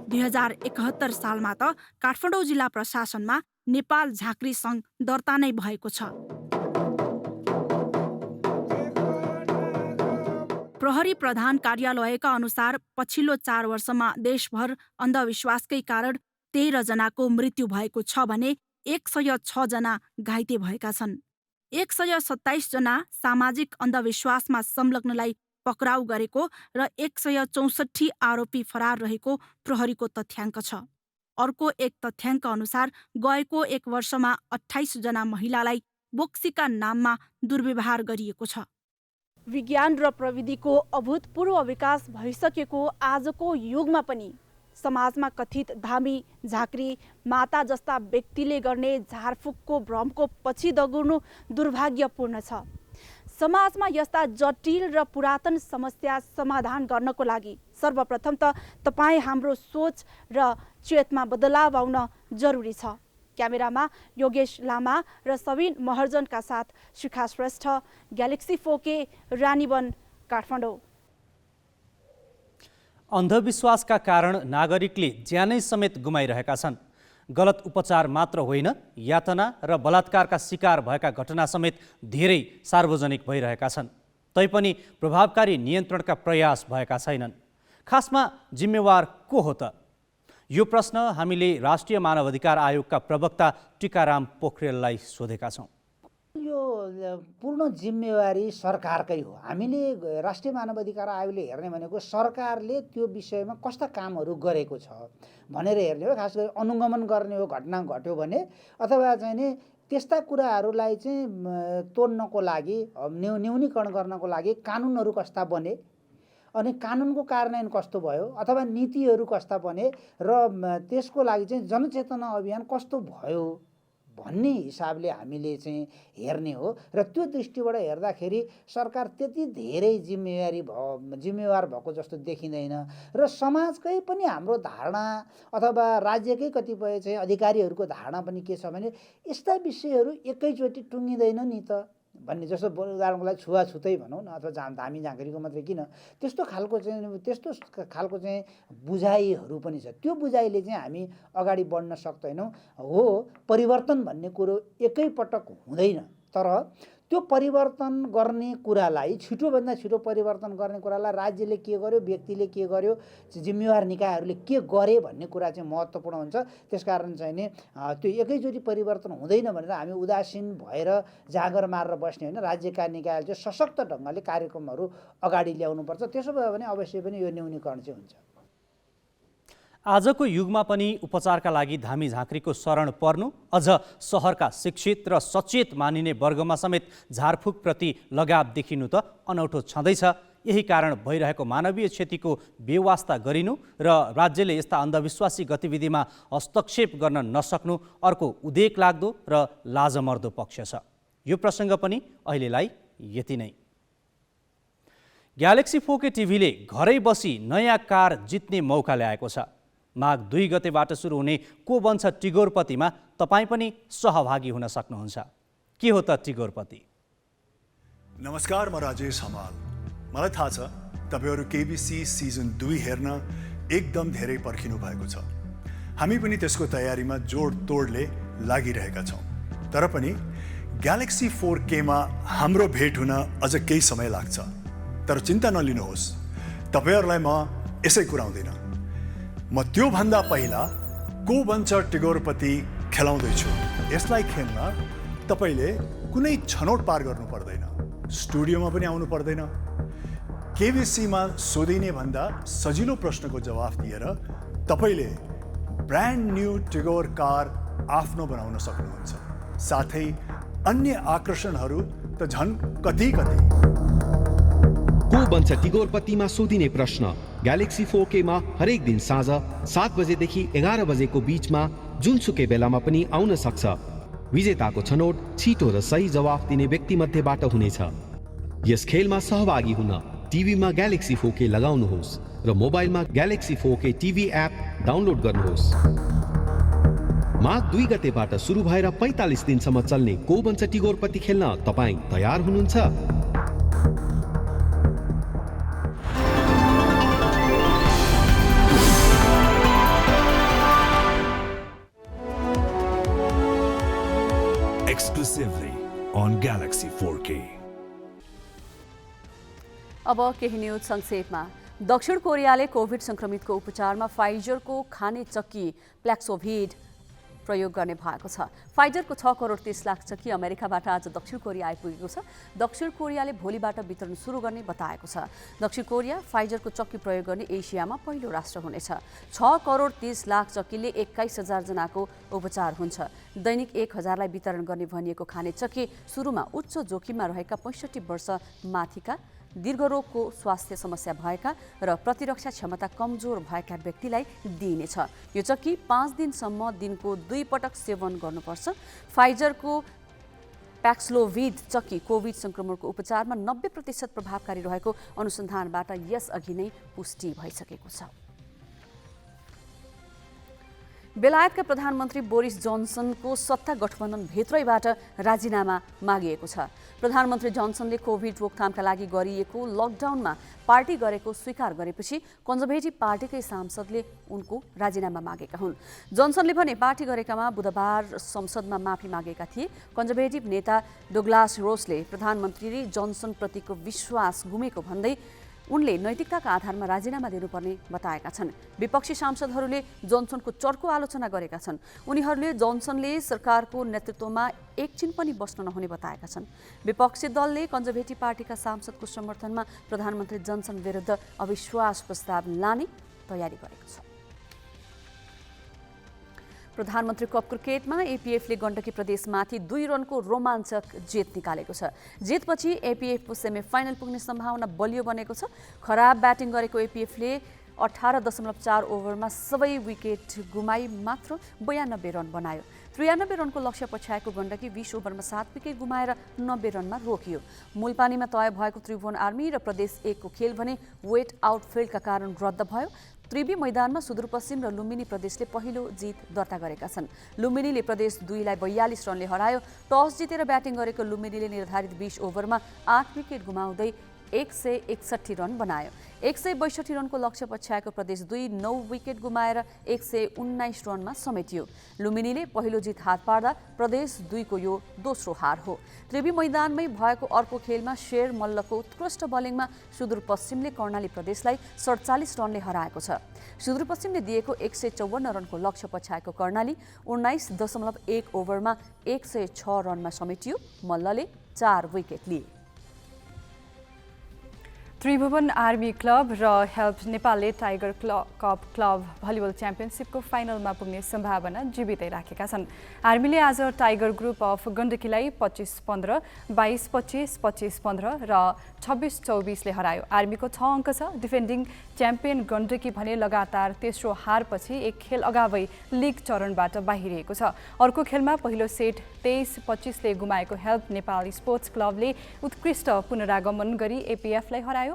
Speaker 17: दुई 2071 सालमा त काठमाडौँ जिल्ला प्रशासनमा नेपाल झाँक्री सङ्घ दर्ता नै भएको छ। प्रहरी प्रधान कार्यालयका अनुसार पछिल्लो 4 वर्षमा देशभर अन्धविश्वासकै कारण 13 जनाको मृत्यु भएको छ भने 106 जना घाइते भएका छन्। 127 जना सामाजिक अन्धविश्वासमा संलग्नलाई पक्राउ गरेको र 164 आरोपी फरार रहेको प्रहरीको तथ्याङ्क छ। अर्को एक तथ्याङ्क अनुसार गएको 1 वर्षमा 28 जना महिलालाई बोक्सीका नाममा दुर्व्यवहार गरिएको छ।
Speaker 21: विज्ञान र प्रविधिको अभूतपूर्व विकास भइसकेको आजको युगमा पनि समाजमा कथित धामी झाँक्री माता जस्ता व्यक्तिले गर्ने झारफुकको भ्रमको पछि दगुर्नु दुर्भाग्यपूर्ण छ। समाजमा यस्ता जटिल र पुरातन समस्या समाधान गर्नको लागि सर्वप्रथम त तपाईँ हाम्रो सोच र चेतमा बदलाव आउन जरुरी छ। क्यामेरामा योगेश लामा र सबिन महर्जनका साथ शिखा श्रेष्ठ, ग्यालेक्सी 4K, रानीवन, काठमाडौँ।
Speaker 2: अन्धविश्वासका कारण नागरिकले ज्यानै समेत गुमाइरहेका छन्। गलत उपचार मात्र होइन, यातना र बलात्कारका शिकार भएका घटना समेत धेरै सार्वजनिक भइरहेका छन्। तैपनि प्रभावकारी नियन्त्रणका प्रयास भएका छैनन्। खासमा जिम्मेवार को हो त? यो प्रश्न हामीले राष्ट्रिय मानवाधिकार आयोगका प्रवक्ता टीकाराम पोखरेललाई सोधेका छौँ।
Speaker 22: यो पूर्ण जिम्मेवारी सरकारकै हो। हामीले राष्ट्रिय मानवाधिकार आयोगले हेर्ने भनेको सरकारले त्यो विषयमा कस्ता कामहरू गरेको छ भनेर हेर्ने हो। खास गरी अनुगमन गर्ने हो, घटना घट्यो भने, अथवा चाहिँ नि त्यस्ता कुराहरूलाई चाहिँ तोड्नको लागि, न्यूनीकरण गर्नको लागि कानुनहरू कस्ता बने, अनि कानुनको कार्यान्वयन कस्तो भयो, अथवा नीतिहरू कस्ता बने र त्यसको लागि चाहिँ जनचेतना अभियान कस्तो भयो भन्ने हिसाबले हामीले चाहिँ हेर्ने हो। र त्यो दृष्टिबाट हेर्दाखेरि सरकार त्यति धेरै जिम्मेवार भएको जस्तो देखिँदैन। र समाजकै पनि हाम्रो धारणा अथवा राज्यकै कतिपय चाहिँ अधिकारीहरूको धारणा पनि के छ भने यस्ता विषयहरू एकैचोटि टुङ्गिँदैन नि त भन्ने। जस्तो उदाहरणको लागि छुवाछुतै भनौँ न, अथवा धामी झाँक्रीको मात्रै किन, त्यस्तो खालको चाहिँ बुझाइहरू पनि छ। त्यो बुझाइले चाहिँ हामी अगाडि बढ्न सक्दैनौँ। हो, परिवर्तन भन्ने कुरो एकैपटक हुँदैन। तर त्यो परिवर्तन गर्ने कुरालाई छिटोभन्दा छिटो परिवर्तन गर्ने कुरालाई राज्यले के गर्यो, व्यक्तिले के गर्यो, जिम्मेवार निकायहरूले के गरे भन्ने कुरा चाहिँ महत्त्वपूर्ण हुन्छ। त्यसकारण चाहिँ नि त्यो एकैचोटि परिवर्तन हुँदैन भनेर हामी उदासीन भएर जाँगर मारेर बस्ने होइन। राज्यका निकायले चाहिँ सशक्त ढङ्गले कार्यक्रमहरू अगाडि ल्याउनुपर्छ। त्यसो भयो भने अवश्य पनि यो न्यूनीकरण चाहिँ हुन्छ।
Speaker 2: आजको युगमा पनि उपचारका लागि धामी झाँक्रीको शरण पर्नु, अझ सहरका शिक्षित र सचेत मानिने वर्गमा समेत झारफुकप्रति लगाव देखिनु त अनौठो छँदैछ। यही कारण भइरहेको मानवीय क्षतिको बेवास्ता गरिनु र राज्यले यस्ता अन्धविश्वासी गतिविधिमा हस्तक्षेप गर्न नसक्नु अर्को उदेक लाग्दो र लाजमर्दो पक्ष छ। यो प्रसङ्ग पनि अहिलेलाई यति नै। ग्यालेक्सी 4K टिभीले घरै बसी नयाँ कार जित्ने मौका ल्याएको छ। माघ 2 गतेबाट सुरु हुने को बन्छ टिगोरपतिमा तपाईँ पनि सहभागी हुन सक्नुहुन्छ। के हो त टिगोरपति?
Speaker 1: नमस्कार, म राजेश हमाल। मलाई थाहा छ तपाईहरु केबीसी सिजन 2 हेर्न एकदम धेरै पर्खिनु भएको छ। हामी पनि त्यसको तयारीमा जोडतोडले लागिरहेका छौँ। तर पनि ग्यालेक्सी 4K मा हाम्रो भेट हुन अझ केही समय लाग्छ। तर चिन्ता नलिनुहोस्, तपाईहरुलाई म यसै कुराउँदिन। म त्यो भन्दा पहिला को बन्छ टिगोरपति खेलाउँदै छु। यसलाई खेल्न तपाईले कुनै छनौट पार गर्नु पर्दैन, स्टुडियोमा पनि आउनु पर्दैन। केबीसी मा सोधिने भन्दा सजिलो प्रश्नको जवाफ दिएर तपाईले ब्रान्ड न्यू टिगोर कार आफ्नो बनाउन सक्नुहुन्छ। साथै अन्य आकर्षणहरू त झन् कति कति।
Speaker 6: को बन्छ टिगोरपतिमा सोधिने प्रश्न ग्यालेक्सी 4K मा हरेक दिन साँझ 7 बजेदेखि 11 बजेको बीचमा जुनसुकै बेलामा पनि आउन सक्छ। विजेताको छनौट छिटो र सही जवाफ दिने व्यक्ति मध्येबाट हुनेछ। यस खेलमा सहभागी हुन टिभीमा ग्यालेक्सी 4K लगाउनुहोस् र मोबाइलमा galaxy 4K TV app download गर्नुहोस्। माघ 2 गतेबाट सुरु भएर 45 दिनसम्म चल्ने को बन्छ टिगोरपति खेल्न तपाईँ तयार हुनुहुन्छ?
Speaker 23: Exclusively on Galaxy 4K.
Speaker 4: अब केही न्यूज संक्षेपमा। दक्षिण कोरियाले कोभिड संक्रमितको उपचारमा फाइजरको खाने चक्की प्लेक्सोभिड प्रयोग गर्ने भएको छ। फाइजरको 6 करोड 30 लाख चक्की अमेरिकाबाट आज दक्षिण कोरिया आइपुगेको छ। दक्षिण कोरियाले भोलिबाट वितरण सुरु गर्ने बताएको छ। दक्षिण कोरिया फाइजरको चक्की प्रयोग गर्ने एसियामा पहिलो राष्ट्र हुनेछ। 6 करोड 30 लाख चक्कीले 21,000 जनाको उपचार हुन्छ। दैनिक 1,000लाई वितरण गर्ने भनिएको खाने चक्की सुरुमा उच्च जोखिममा रहेका 65 वर्ष माथिका, दीर्घरोगको स्वास्थ्य समस्या भएका र प्रतिरक्षा क्षमता कमजोर भएका व्यक्तिलाई दिइनेछ। यो चक्की 5 दिनसम्म दिनको 2 पटक सेवन गर्नुपर्छ। फाइजरको प्याक्सलोभिड चक्की कोभिड संक्रमणको उपचारमा 90% प्रभावकारी रहेको अनुसन्धानबाट यसअघि नै पुष्टि भइसकेको छ। बेलायतका प्रधानमन्त्री बोरिस जोन्सनको सत्ता गठबन्धन भित्रैबाट राजीनामा मागिएको छ। प्रधानमन्त्री जोन्सनले कोभिड रोकथामका लागि गरिएको लकडाउनमा पार्टी गरेको स्वीकार गरेपछि कन्जर्भेटिभ पार्टीकै सांसदले उनको राजीनामा मागेका हुन्। जोन्सनले भने पार्टी गरेकामा बुधबार संसदमा माफी मागेका थिए। कन्जर्भेटिभ नेता डुग्लास रोसले प्रधानमन्त्री जोन्सनप्रतिको विश्वास गुमेको भन्दै उनले नैतिकताका आधारमा राजीनामा दिनुपर्ने बताएका छन्। विपक्षी सांसदहरूले जोन्सनको चर्को आलोचना गरेका छन्। उनीहरूले जोन्सनले सरकारको नेतृत्वमा एकछिन पनि बस्न नहुने बताएका छन्। विपक्षी दलले कन्जर्भेटिभ पार्टीका सांसदको समर्थनमा प्रधानमन्त्री जोन्सन विरुद्ध अविश्वास प्रस्ताव लाने तयारी गरेको छ। प्रधानमन्त्री कप क्रिकेटमा एपीएफले गण्डकी प्रदेशमाथि 2 रनको रोमाञ्चक जित निकालेको छ। जितपछि एपीएफको सेमिफाइनल पुग्ने सम्भावना बलियो बनेको छ। खराब ब्याटिङ गरेको एपीएफले 18.4 ओभरमा सबै विकेट गुमाई मात्र 92 रन बनायो। 93 रनको लक्ष्य पछ्याएको गण्डकी 20 ओभरमा 7 विकेट गुमाएर 90 रनमा रोकियो। मूलपानीमा तय भएको त्रिभुवन आर्मी र प्रदेश 1 को खेल भने वेट आउटफिल्डका कारण रद्द भयो। त्रिवी मैदानमा सुदूरपश्चिम र लुम्बिनी प्रदेशले पहिलो जित दर्ता गरेका छन्। लुम्बिनीले प्रदेश 2 लाई 42 रनले हरायो। टस जितेर ब्याटिङ गरेको लुम्बिनीले निर्धारित 20 ओभरमा 8 विकेट गुमाउँदै 161 रन बनायो। 162 रनको लक्ष्य पछ्याएको प्रदेश 2 9 विकेट गुमाएर 119 रनमा समेटियो। लुम्बिनीले पहिलो जित हात पार्दा प्रदेश 2 को यो दोस्रो हार हो। त्रिवी मैदानमै भएको अर्को खेलमा शेर मल्लको उत्कृष्ट बलिङमा सुदूरपश्चिमले कर्णाली प्रदेशलाई 47 रनले हराएको छ। सुदूरपश्चिमले दिएको 154 रनको लक्ष्य पछ्याएको कर्णाली 19.1 ओभरमा 106 रनमा समेटियो। मल्लले 4 विकेट लिए।
Speaker 16: त्रिभुवन आर्मी क्लब र हेल्प नेपालले टाइगर कप क्लब भलिबल च्याम्पियनसिपको फाइनलमा पुग्ने सम्भावना जीवितै राखेका छन्। आर्मीले आज टाइगर ग्रुप अफ गण्डकीलाई 25-15, 22-25, 25-15 र 26-24ले हरायो। आर्मीको 6 अङ्क छ। डिफेन्डिङ च्याम्पियन गण्डकी भने लगातार तेस्रो हारपछि एक खेल अगावै लिग चरणबाट बाहिरिएको छ। अर्को खेलमा पहिलो सेट 23-25ले गुमाएको हेल्प नेपाल स्पोर्ट्स क्लबले उत्कृष्ट पुनरागमन गरी एपीएफलाई हरायो।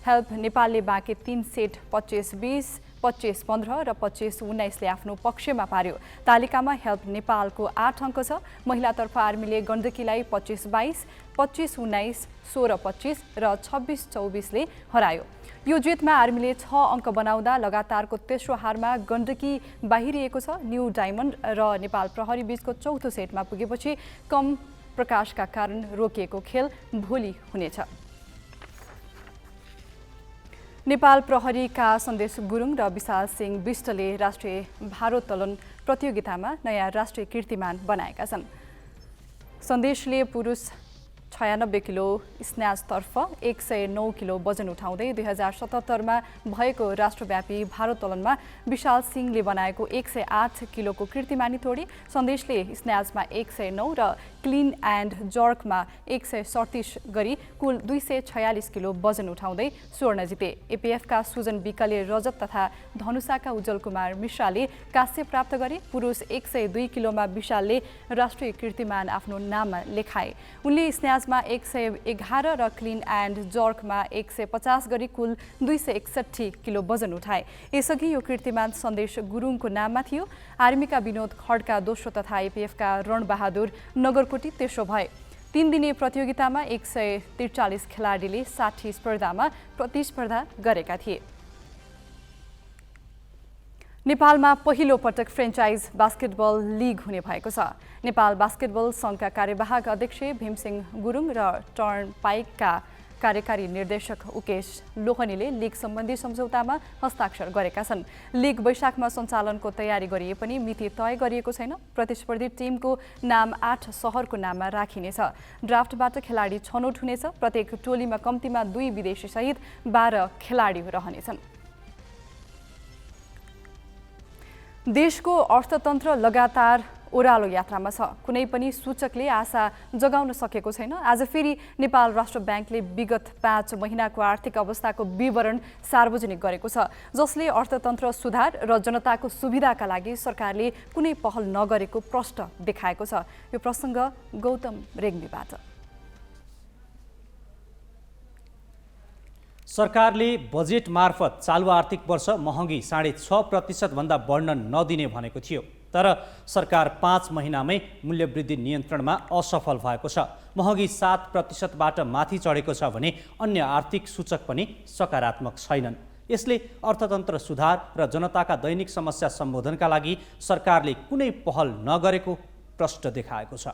Speaker 16: हेल्प नेपालले बाँकी 3 सेट 25-20, 25-15 र 25-19ले आफ्नो पक्षमा पार्यो। तालिकामा हेल्प नेपालको 8 अङ्क छ। महिलातर्फ आर्मीले गण्डकीलाई 25-22, 25-19, 16-25 र 26-24ले हरायो। यो जितमा आर्मीले 6 अङ्क बनाउँदा लगातारको तेस्रो हारमा गण्डकी बाहिरिएको छ। न्यू डायमन्ड र नेपाल प्रहरी बीचको चौथो सेटमा पुगेपछि कम प्रकाशका कारण रोकिएको खेल भोलि हुनेछ। नेपाल प्रहरीका सन्देश गुरुङ र विशाल सिंह विष्टले राष्ट्रिय भारोत्तोलन प्रतियोगितामा नयाँ राष्ट्रिय कीर्तिमान बनाएका छन्। सन्देशले पुरुष 96 किलो स्न्याचतर्फ 109 किलो वजन उठाउँदै 2077मा भएको राष्ट्रव्यापी भारोत्तोलनमा विशाल सिंहले बनाएको 108 किलोको कीर्तिमानी तोडे। सन्देशले स्न्याचमा 109 र क्लिन एन्ड जर्कमा 137 गरी कुल 246 किलो वजन उठाउँदै स्वर्ण जिते। एपीएफका सुजन विकले रजत तथा धनुषाका उज्जवल कुमार मिश्राले कांस्य प्राप्त गरे। पुरुष 102 किलोमा विशालले राष्ट्रिय कीर्तिमान आफ्नो नाममा लेखाए। उनले स्न्याचमा 111 र क्लिन एन्ड जर्कमा 150 गरी कुल 261 किलो वजन उठाए। यसअघि यो कीर्तिमान सन्देश गुरुङको नाममा थियो। आर्मीका विनोद खड्का दोस्रो तथा एपीएफका रणबहादुर नगरकोटी तेस्रो भए। 3 दिने प्रतियोगितामा 143 खेलाडीले 60 स्पर्धामा प्रतिस्पर्धा गरेका थिए। नेपालमा पहिलो पटक फ्रेन्चाइज बास्केटबल लिग हुने भएको छ। नेपाल बास्केटबल सङ्घका कार्यवाहक अध्यक्ष भीमसिंह गुरुङ र टर्न पाइकका कार्यकारी निर्देशक उकेश लोहनीले लिग सम्बन्धी सम्झौतामा हस्ताक्षर गरेका छन्। लिग वैशाखमा सञ्चालनको तयारी गरिए पनि मिति तय गरिएको छैन। प्रतिस्पर्धी टिमको नाम 8 सहरको नाममा राखिनेछ। ड्राफ्टबाट खेलाडी छनौट हुनेछ। प्रत्येक टोलीमा कम्तीमा 2 विदेशी सहित 12 खेलाडी रहनेछन्। देशको अर्थतन्त्र लगातार ओह्रालो यात्रामा छ। कुनै पनि सूचकले आशा जगाउन सकेको छैन। आज फेरि नेपाल राष्ट्र ब्याङ्कले विगत 5 महिनाको आर्थिक अवस्थाको विवरण सार्वजनिक गरेको छ, जसले अर्थतन्त्र सुधार र जनताको सुविधाका लागि सरकारले कुनै पहल नगरेको प्रश्न देखाएको छ। यो प्रसङ्ग गौतम रेग्मीबाट।
Speaker 2: सरकारले बजेट मार्फत चालु आर्थिक वर्ष महँगी 6.5% भन्दा बढ्न नदिने भनेको थियो, तर सरकार 5 महिनामै मूल्यवृद्धि नियन्त्रणमा असफल भएको छ। महँगी 7%बाट माथि चढेको छ भने अन्य आर्थिक सूचक पनि सकारात्मक छैनन्। यसले अर्थतन्त्र सुधार र जनताका दैनिक समस्या सम्बोधनका लागि सरकारले कुनै पहल नगरेको प्रश्न देखाएको छ।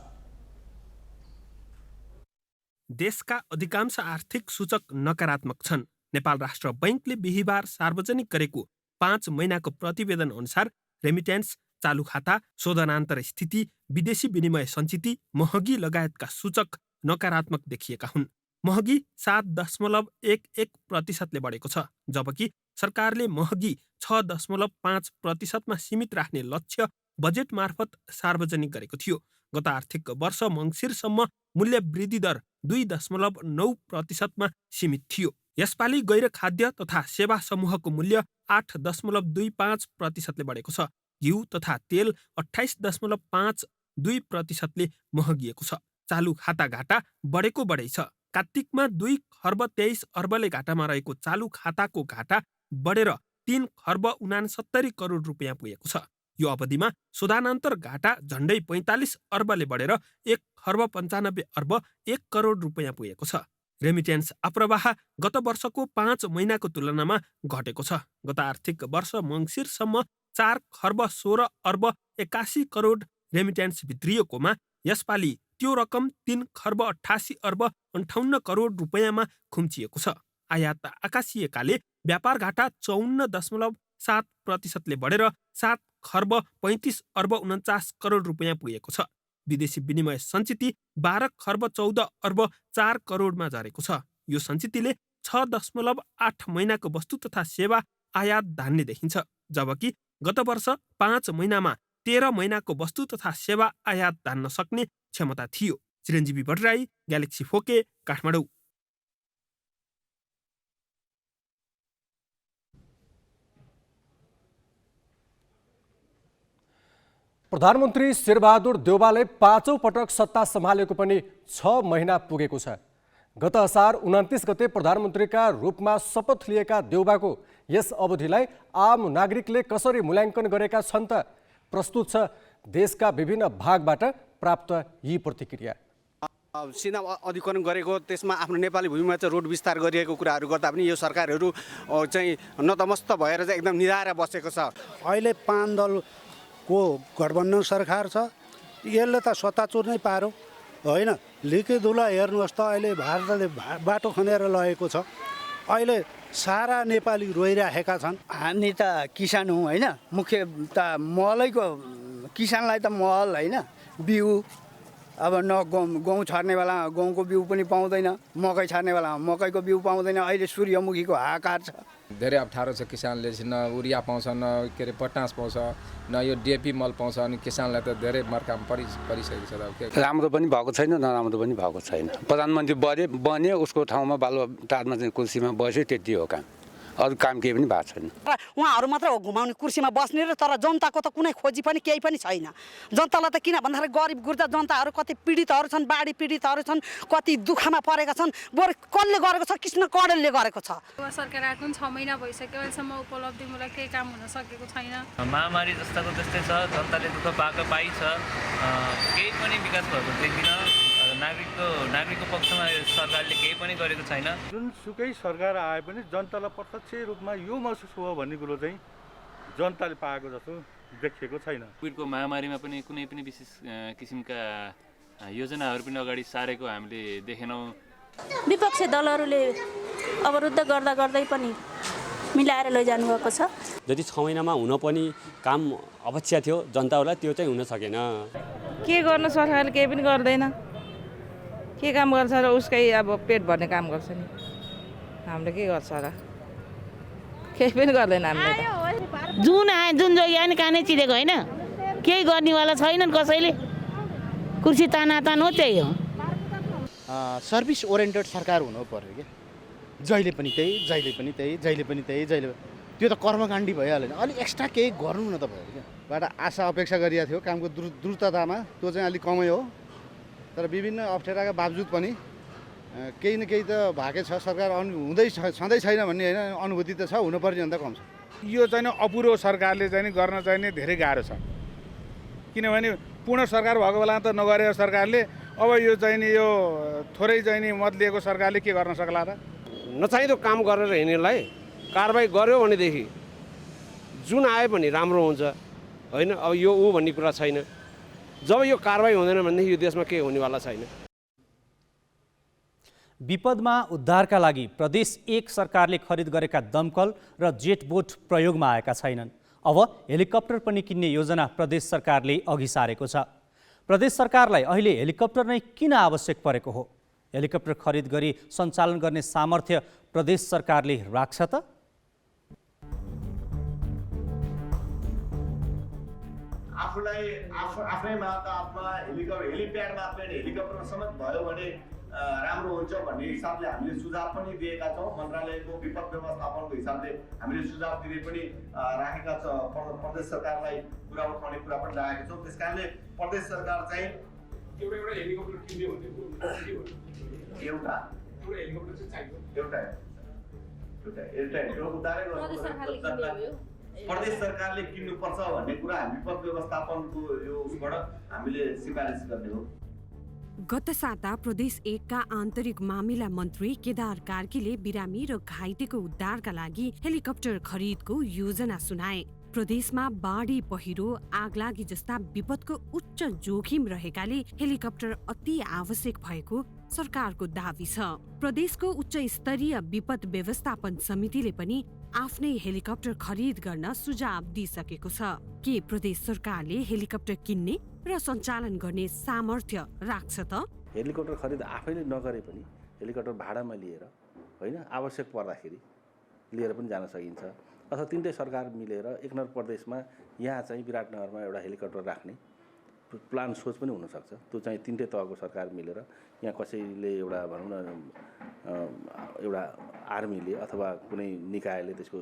Speaker 7: देशका अधिकांश आर्थिक सूचक नकारात्मक छन्। नेपाल राष्ट्र बैंकले बिहिबार सार्वजनिक गरेको 5 महिनाको प्रतिवेदन अनुसार रेमिटेन्स, चालु खाता, शोधनान्तर स्थिति, विदेशी विनिमय सञ्चिति, महँगी लगायतका सूचक नकारात्मक देखिएका हुन्। महँगी 7.11% बढेको छ, जबकि सरकारले महँगी 6.5% सीमित राख्ने लक्ष्य बजेट मार्फत सार्वजनिक गरेको थियो। गत आर्थिक वर्ष मङ्सिरसम्म मूल्य वृद्धि दर 2.9% सीमित थियो। यसपालि गैर खाद्य तथा सेवा समूहको मूल्य 8.25% बढेको छ। घिउ तथा तेल 28.52% महँगिएको छ। चालु खाता घाटा बढेको बढै छ। कार्तिकमा 2 खर्ब 23 अर्बले घाटामा रहेको चालु खाताको घाटा बढेर 3 खर्ब 69 करोड रुपियाँ पुगेको छ। यो अवधिमा शोधनान्तर घाटा झण्डै 45 अर्बले बढेर 1 खर्ब 95 अर्ब 1 करोड रुपियाँ पुगेको छ। रेमिटेन्स अप्रवाह गत वर्षको 5 महिनाको तुलनामा घटेको छ। गत आर्थिक वर्ष मङ्सिरसम्म 4 खर्ब 16 अर्ब 81 करोड रेमिटेन्स भित्रिएकोमा यसपालि त्यो रकम 3 खर्ब 88 अर्ब 58 करोड रुपैयाँमा खुम्चिएको छ। आयात आकाशिएकाले व्यापार घाटा 54.7%ले बढेर 7 खर्ब 35 अर्ब 49 करोड रुपैयाँ पुगेको छ। विदेशी विनिमय सञ्चिति 12 खर्ब 14 अर्ब 4 करोडमा झरेको छ। यो सञ्चितिले 6.8 महिनाको वस्तु तथा सेवा आयात धान्ने देखिन्छ, जबकि गत वर्ष 5 महिनामा 13 महिनाको वस्तु तथा सेवा आयात धान्न सक्ने क्षमता थियो। चिरञ्जीवी भट्टराई, ग्यालेक्सी 4K, काठमाडौँ।
Speaker 3: प्रधानमन्त्री शेरबहादुर देउवाले 5औं पटक सत्ता सम्हालेको पनि 6 महिना पुगेको छ। गत असार 29 गते प्रधानमन्त्रीका रूपमा शपथ लिएका देउवाको यस अवधिलाई आम नागरिकले कसरी मूल्याङ्कन गरेका छन् त? प्रस्तुत छ देशका विभिन्न भागबाट प्राप्त यी प्रतिक्रिया।
Speaker 8: सीमा अधिकरण गरेको, त्यसमा आफ्नो नेपाली भूमिमा चाहिँ रोड विस्तार गरिएको कुराहरू गर्दा पनि यो सरकारहरू चाहिँ नतमस्त भएर चाहिँ एकदम निधाएर बसेको छ।
Speaker 9: अहिले 5 दलको गठबन्धन सरकार छ, यसले त सत्ता चुर्नै पारो होइन। लिकी दुला हेर्नुहोस् त, अहिले भारतले बाटो खनेर लगेको छ। अहिले सारा नेपाली रोइराखेका छन्।
Speaker 10: हामी त किसान हौँ होइन, मुख्य त मलैको किसानलाई त मल होइन, बिउ अब न गहुँ छर्ने बेलामा गहुँको बिउ पनि पाउँदैन, मकै छर्ने बेलामा मकैको बिउ पाउँदैन। अहिले सूर्यमुखीको हाहाकार छ।
Speaker 24: धेरै अप्ठ्यारो छ किसानले, न उरिया पाउँछ, न के अरे पटास पाउँछ, न यो डिएपी मल पाउँछ। अनि किसानलाई त धेरै मर्कामा परिसकेको छ।
Speaker 25: राम्रो पनि भएको छैन, नराम्रो पनि भएको छैन। प्रधानमन्त्री बने उसको ठाउँमा बालुवाटारमा चाहिँ कुर्सीमा बस्यो, त्यति हो काम। अरू काम केही पनि भएको छैन।
Speaker 26: उहाँहरू मात्र हो घुमाउने कुर्सीमा बस्ने र, तर जनताको त कुनै खोजी पनि केही पनि छैन। जनतालाई त किन भन्दाखेरि गरिब गुर्दा जनताहरू कति पीडितहरू छन्, बाढी पीडितहरू छन्, कति दुःखमा परेका छन्। बरु कसले गरेको छ? कृष्ण कडेलले गरेको छ।
Speaker 27: सरकार आएको 6 महिना भइसक्यो, अहिलेसम्म उपलब्धिमूलक केही काम हुन सकेको छैन।
Speaker 28: महामारी जस्ताको त्यस्तै छ, जनताले दुःख पाएको पाइछ, केही पनि विकास भएको देखिन। नागरिकको पक्षमा सरकारले केही पनि गरेको छैन।
Speaker 29: जुनसुकै सरकार आए पनि जनतालाई प्रत्यक्ष रूपमा यो महसुस हो भन्ने कुरो चाहिँ जनताले पाएको जस्तो देखिएको छैन।
Speaker 28: कोभिडको महामारीमा पनि कुनै पनि विशेष किसिमका योजनाहरू पनि अगाडि सारेको हामीले देखेनौँ।
Speaker 30: विपक्षी दलहरूले अवरुद्ध गर्दा गर्दै पनि मिलाएर लैजानु भएको छ।
Speaker 31: जति 6 महिनामा हुन पनि काम अपेक्षा थियो जनताहरूलाई, त्यो चाहिँ हुन सकेन।
Speaker 32: के गर्नु, सरकारले केही पनि गर्दैन। के काम गर्छ र उसकै अब पेट भर्ने काम गर्छ नि। हामीले के गर्छ र? केही पनि गर्दैन हामीले त।
Speaker 33: जुन आए जुन जोगी आए नि कानै चिरेको होइन, केही गर्नेवाला छैनन् कसैले। कुर्सी तानातान हो, त्यही हो।
Speaker 34: सर्भिस ओरिएन्टेड सरकार हुनु पर्यो क्या। जहिले पनि त्यही, जहिले पनि त्यही, जहिले पनि त्यही, जहिले त्यो त कर्मकाण्डी भइहाल्यो नि। अलिक एक्स्ट्रा केही गर्नु न त भयो क्या। बाट आशा अपेक्षा गरिएको थियो कामको द्रुततामा, त्यो चाहिँ अलिक कमै हो। तर विभिन्न अप्ठ्याराका बावजुद पनि केही न केही त भएकै छ। सरकार छँदै छैन भन्ने होइन, अनुभूति त छ, हुनुपर्ने भन्दा कम छ।
Speaker 35: यो चाहिँ अपुरो सरकारले चाहिँ गर्न चाहिने धेरै गाह्रो छ। किनभने पूर्ण सरकार भएको बेला त नगरेको सरकारले अब यो चाहिँ यो थोरै चाहिँ मत लिएको सरकारले के गर्न सक्ला र?
Speaker 36: नचाहिँदो काम गरेर हिँड्नेलाई कारबाही गर्यो भनेदेखि जुन आए पनि राम्रो हुन्छ होइन। अब यो ऊ भन्ने कुरा छैन। जब यो कारबाही हुँदैन भनेदेखि यो देशमा केही हुनेवाला छैन।
Speaker 2: विपदमा उद्धारका लागि प्रदेश 1 सरकारले खरिद गरेका दमकल र जेट बोट प्रयोगमा आएका छैनन्। अब हेलिकप्टर पनि किन्ने योजना प्रदेश सरकारले अघि सारेको छ। प्रदेश सरकारलाई अहिले हेलिकप्टर नै किन आवश्यक परेको हो? हेलिकप्टर खरिद गरी सञ्चालन गर्ने सामर्थ्य प्रदेश सरकारले राख्छ त?
Speaker 37: आफूलाई आफ्नै मातामा हेलिप्याड मात्रै हेलिकप्टर समेत भयो भने राम्रो हुन्छ भन्ने हिसाबले हामीले सुझाव पनि दिएका छौँ। मन्त्रालयको विपद व्यवस्थापनको हिसाबले हामीले सुझाव दिने पनि राखेका छौँ। प्रदेश सरकारलाई कुरा उठाउने कुरा पनि राखेका छौँ। त्यस कारणले प्रदेश सरकार चाहिँ
Speaker 38: एउटा हेलिकप्टर किन्ने भनेको
Speaker 37: एउटा
Speaker 38: हेलिकप्टर चाहिँ
Speaker 37: चाहियो। त्यो उतारै गर्नु प्रदेश सरकारले किन्नुपर्छ भन्ने कुरा हामी विपद व्यवस्थापनको यो उसबाट हामीले सिफारिस गर्ने हो।
Speaker 1: गत साता प्रदेश 1 का आन्तरिक मामिला मन्त्री केदार कार्कीले बिरामी र घाइतेको उद्धारका लागि हेलिकप्टर खरिदको योजना सुनाए। प्रदेशमा बाढी, पहिरो, आगलागी जस्ता विपदको उच्च जोखिम रहेकाले हेलिकप्टर अति आवश्यक भएको सरकारको दावी छ। प्रदेशको उच्च स्तरीय विपद व्यवस्थापन समितिले पनि आफ्नै हेलिकप्टर खरिद गर्न सुझाव दिइसकेको छ। के प्रदेश सरकारले हेलिकप्टर किन्ने र सञ्चालन गर्ने सामर्थ्य राख्छ त?
Speaker 4: हेलिकप्टर खरिद आफैले नगरे पनि हेलिकप्टर भाडामा लिएर होइन आवश्यक पर्दाखेरि लिएर पनि जान सकिन्छ। अथवा तिनटै सरकार मिलेर एक नम्बर प्रदेशमा यहाँ चाहिँ विराटनगरमा एउटा हेलिकप्टर राख्ने प्लान सोच पनि हुनसक्छ। त्यो चाहिँ तिनटै तहको सरकार मिलेर यहाँ कसैले एउटा भनौँ न एउटा आर्मीले अथवा कुनै निकायले त्यसको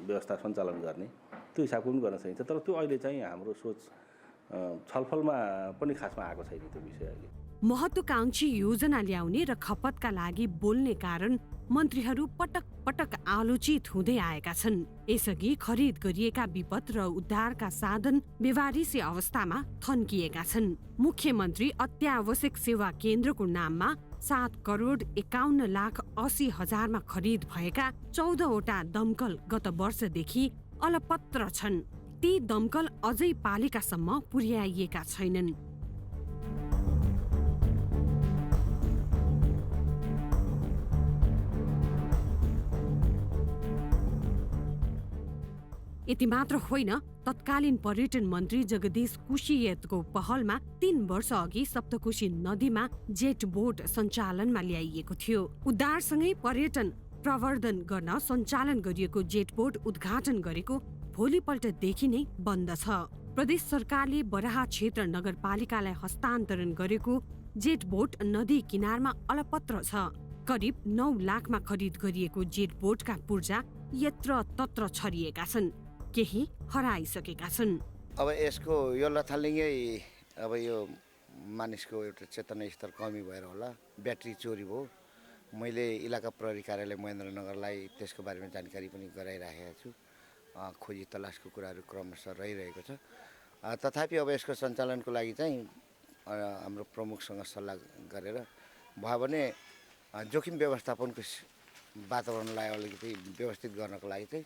Speaker 4: व्यवस्था सञ्चालन गर्ने त्यो हिसाबको पनि गर्न सकिन्छ। तर त्यो अहिले चाहिँ हाम्रो सोच छलफलमा पनि खासमा आएको छैन त्यो विषय अहिले।
Speaker 1: महत्वाकांक्षी योजना ल्याउने र खपतका लागि बोल्ने कारण मन्त्रीहरू पटक पटक आलोचित हुँदै आएका छन्। यसअघि खरिद गरिएका विपद र उद्धारका साधन बेवारिसी अवस्थामा थन्किएका छन्। मुख्यमन्त्री अत्यावश्यक सेवा केन्द्रको नाममा 7,51,80,000मा खरिद भएका 14वटा दमकल गत वर्षदेखि अलपत्र छन्। ती दमकल अझै पालिकासम्म पुर्याइएका छैनन्। यति मात्र होइन, तत्कालीन पर्यटन मन्त्री जगदीश कुशीयतको पहलमा 3 वर्ष अघि सप्तकोशी नदीमा जेट बोट सञ्चालनमा ल्याइएको थियो। उद्धारसँगै पर्यटन प्रवर्धन गर्न सञ्चालन गरिएको जेट बोट उद्घाटन गरेको भोलिपल्टदेखि नै बन्द छ। प्रदेश सरकारले बराहा क्षेत्र नगरपालिकालाई हस्तान्तरण गरेको जेट बोट नदी किनारमा अलपत्र छ। करिब 9 लाखमा खरिद गरिएको जेट बोटका पूर्जा यत्र तत्र छरिएका छन्, केही हराइसकेका छन्।
Speaker 34: अब यसको यो लथालिङ्गै अब यो मानिसको एउटा चेतना स्तर कमी भएर होला, ब्याट्री चोरी भयो। मैले इलाका प्रहरी कार्यालय महेन्द्रनगरलाई त्यसको बारेमा जानकारी पनि गराइराखेको छु। खोजी तलासको कुराहरू क्रमशः रहिरहेको छ। तथापि अब यसको सञ्चालनको लागि चाहिँ हाम्रो प्रमुखसँग सल्लाह गरेर भयो भने जोखिम व्यवस्थापनको वातावरणलाई अलिकति व्यवस्थित गर्नको लागि चाहिँ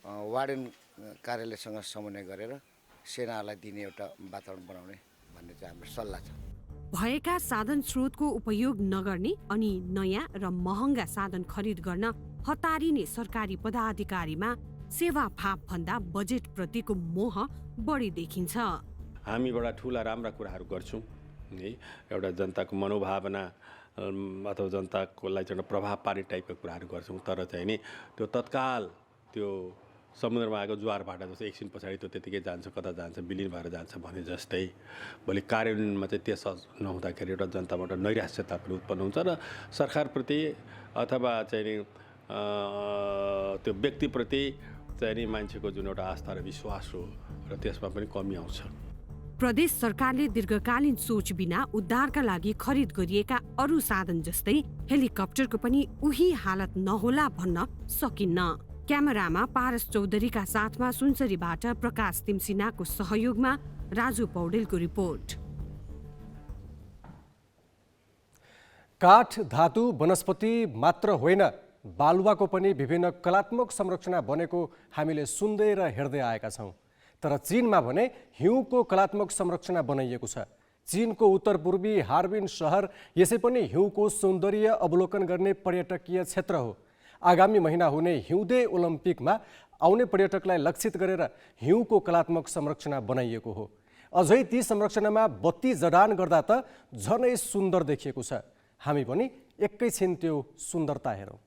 Speaker 34: वार्डन कार्यालयसँग समन्वय गरेर सेनालाई दिने एउटा वातावरण बनाउने भन्ने चाहिँ हाम्रो सल्लाह छ।
Speaker 1: भएका साधन स्रोतको उपयोग नगर्ने अनि नयाँ र महँगा साधन खरिद गर्न हतारिने सरकारी पदाधिकारीमा सेवा फाप भन्दा बजेट प्रतिको मोह बढी देखिन्छ।
Speaker 31: हामीबाट ठुला राम्रा कुराहरू गर्छौँ है, एउटा जनताको मनोभावना अथवा जनताको लागि चाहिँ प्रभाव पार्ने टाइपको कुराहरू गर्छौँ। तर चाहिँ नि त्यो तत्काल त्यो समुद्रमा आएको ज्वारभाटा जस्तो एकछिन पछाडि त्यो त्यतिकै जान्छ, कता जान्छ, विलिन भएर जान्छ भने जस्तै भोलि कार्यान्वयनमा चाहिँ त्यस नहुँदाखेरि एउटा जनताबाट नैराश्यता पनि उत्पन्न हुन्छ र सरकारप्रति अथवा चाहिँ नि त्यो व्यक्तिप्रति चाहिँ नि मान्छेको जुन एउटा आस्था र विश्वास हो र त्यसमा पनि कमी आउँछ।
Speaker 1: प्रदेश सरकारले दीर्घकालीन सोच बिना उद्धारका लागि खरिद गरिएका अरू साधन जस्तै हेलिकप्टरको पनि उही हालत नहोला भन्न सकिन्न। क्यामेरामा पारस चौधरीका साथमा सुनसरीबाट प्रकाश तिमसिनाको सहयोगमा राजु पौडेलको रिपोर्ट।
Speaker 3: काठ, धातु, वनस्पति मात्र होइन, बालुवाको पनि विभिन्न कलात्मक संरचना बनेको हामीले सुन्दै र हेर्दै आएका छौँ। तर चीनमा भने हिउँको कलात्मक संरचना बनाइएको छ। चीनको उत्तरपूर्वी हार्बिन सहर यसै पनि हिउँको सौन्दर्य अवलोकन गर्ने पर्यटकीय क्षेत्र हो। आगामी महिना हुने हिउँदे ओलम्पिकमा आउने पर्यटकलाई लक्षित गरेर हिउँको कलात्मक संरचना बनाइएको हो। अझै ती संरचनामा बत्ती जडान गर्दा त झनै सुन्दर देखिएको छ। हामी पनि एकैछिन त्यो सुन्दरता हेरौँ।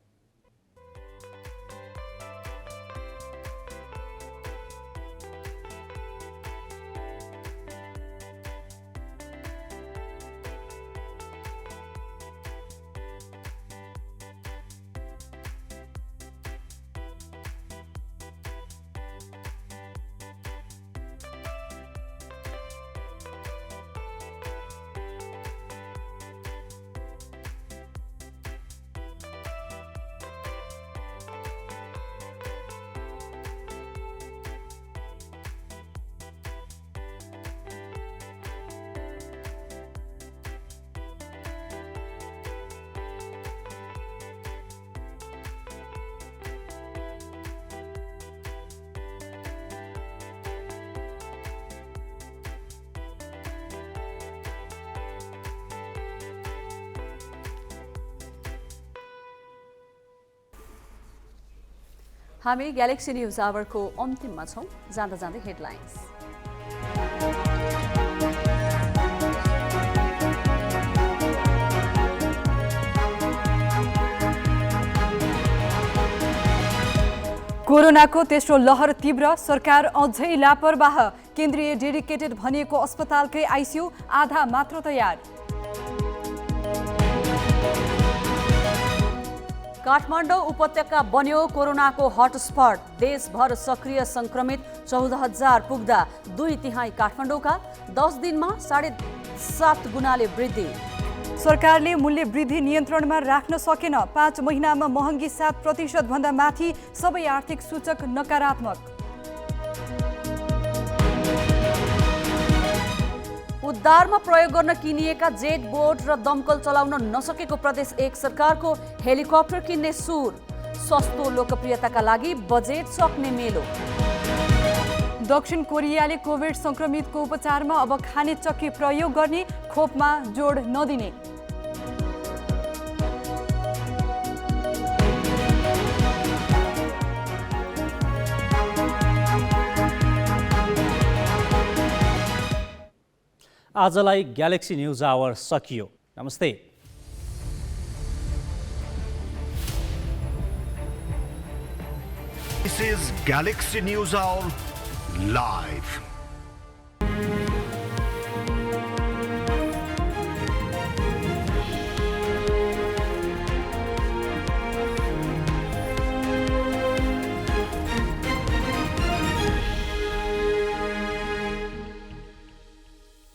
Speaker 5: हामी ग्यालेक्सी न्युज आवरको अन्तिममा छौँ। जाँदा जाँदै हेडलाइन्स। कोरोनाको तेस्रो लहर तीव्र, सरकार अझै लापरवाह। केन्द्रीय डेडिकेटेड भनिएको अस्पतालकै आइसियु आधा मात्र तयार। काठमाडौँ उपत्यका बन्यो कोरोनाको हटस्पट। देशभर सक्रिय संक्रमित 14,000 पुग्दा 2/3 काठमाडौँका। 10 दिनमा 7.5 गुणाले वृद्धि। सरकारले मूल्य वृद्धि नियन्त्रणमा राख्न सकेन। 5 महिनामा महँगी 7% भन्दा माथि। सबै आर्थिक सूचक नकारात्मक। उद्धारमा प्रयोग गर्न किनिएका जेट बोट र दमकल चलाउन नसकेको प्रदेश 1 सरकारको हेलिकप्टर किन्ने सुर। सस्तो लोकप्रियताका लागि बजेट सक्ने मेलो। दक्षिण कोरियाले कोभिड संक्रमितको उपचारमा अब खाने चक्की प्रयोग गर्ने, खोपमा जोड नदिने।
Speaker 2: आजलाई ग्यालेक्सी न्युज आवर सकियो। नमस्ते।
Speaker 6: This is Galaxy News Hour live.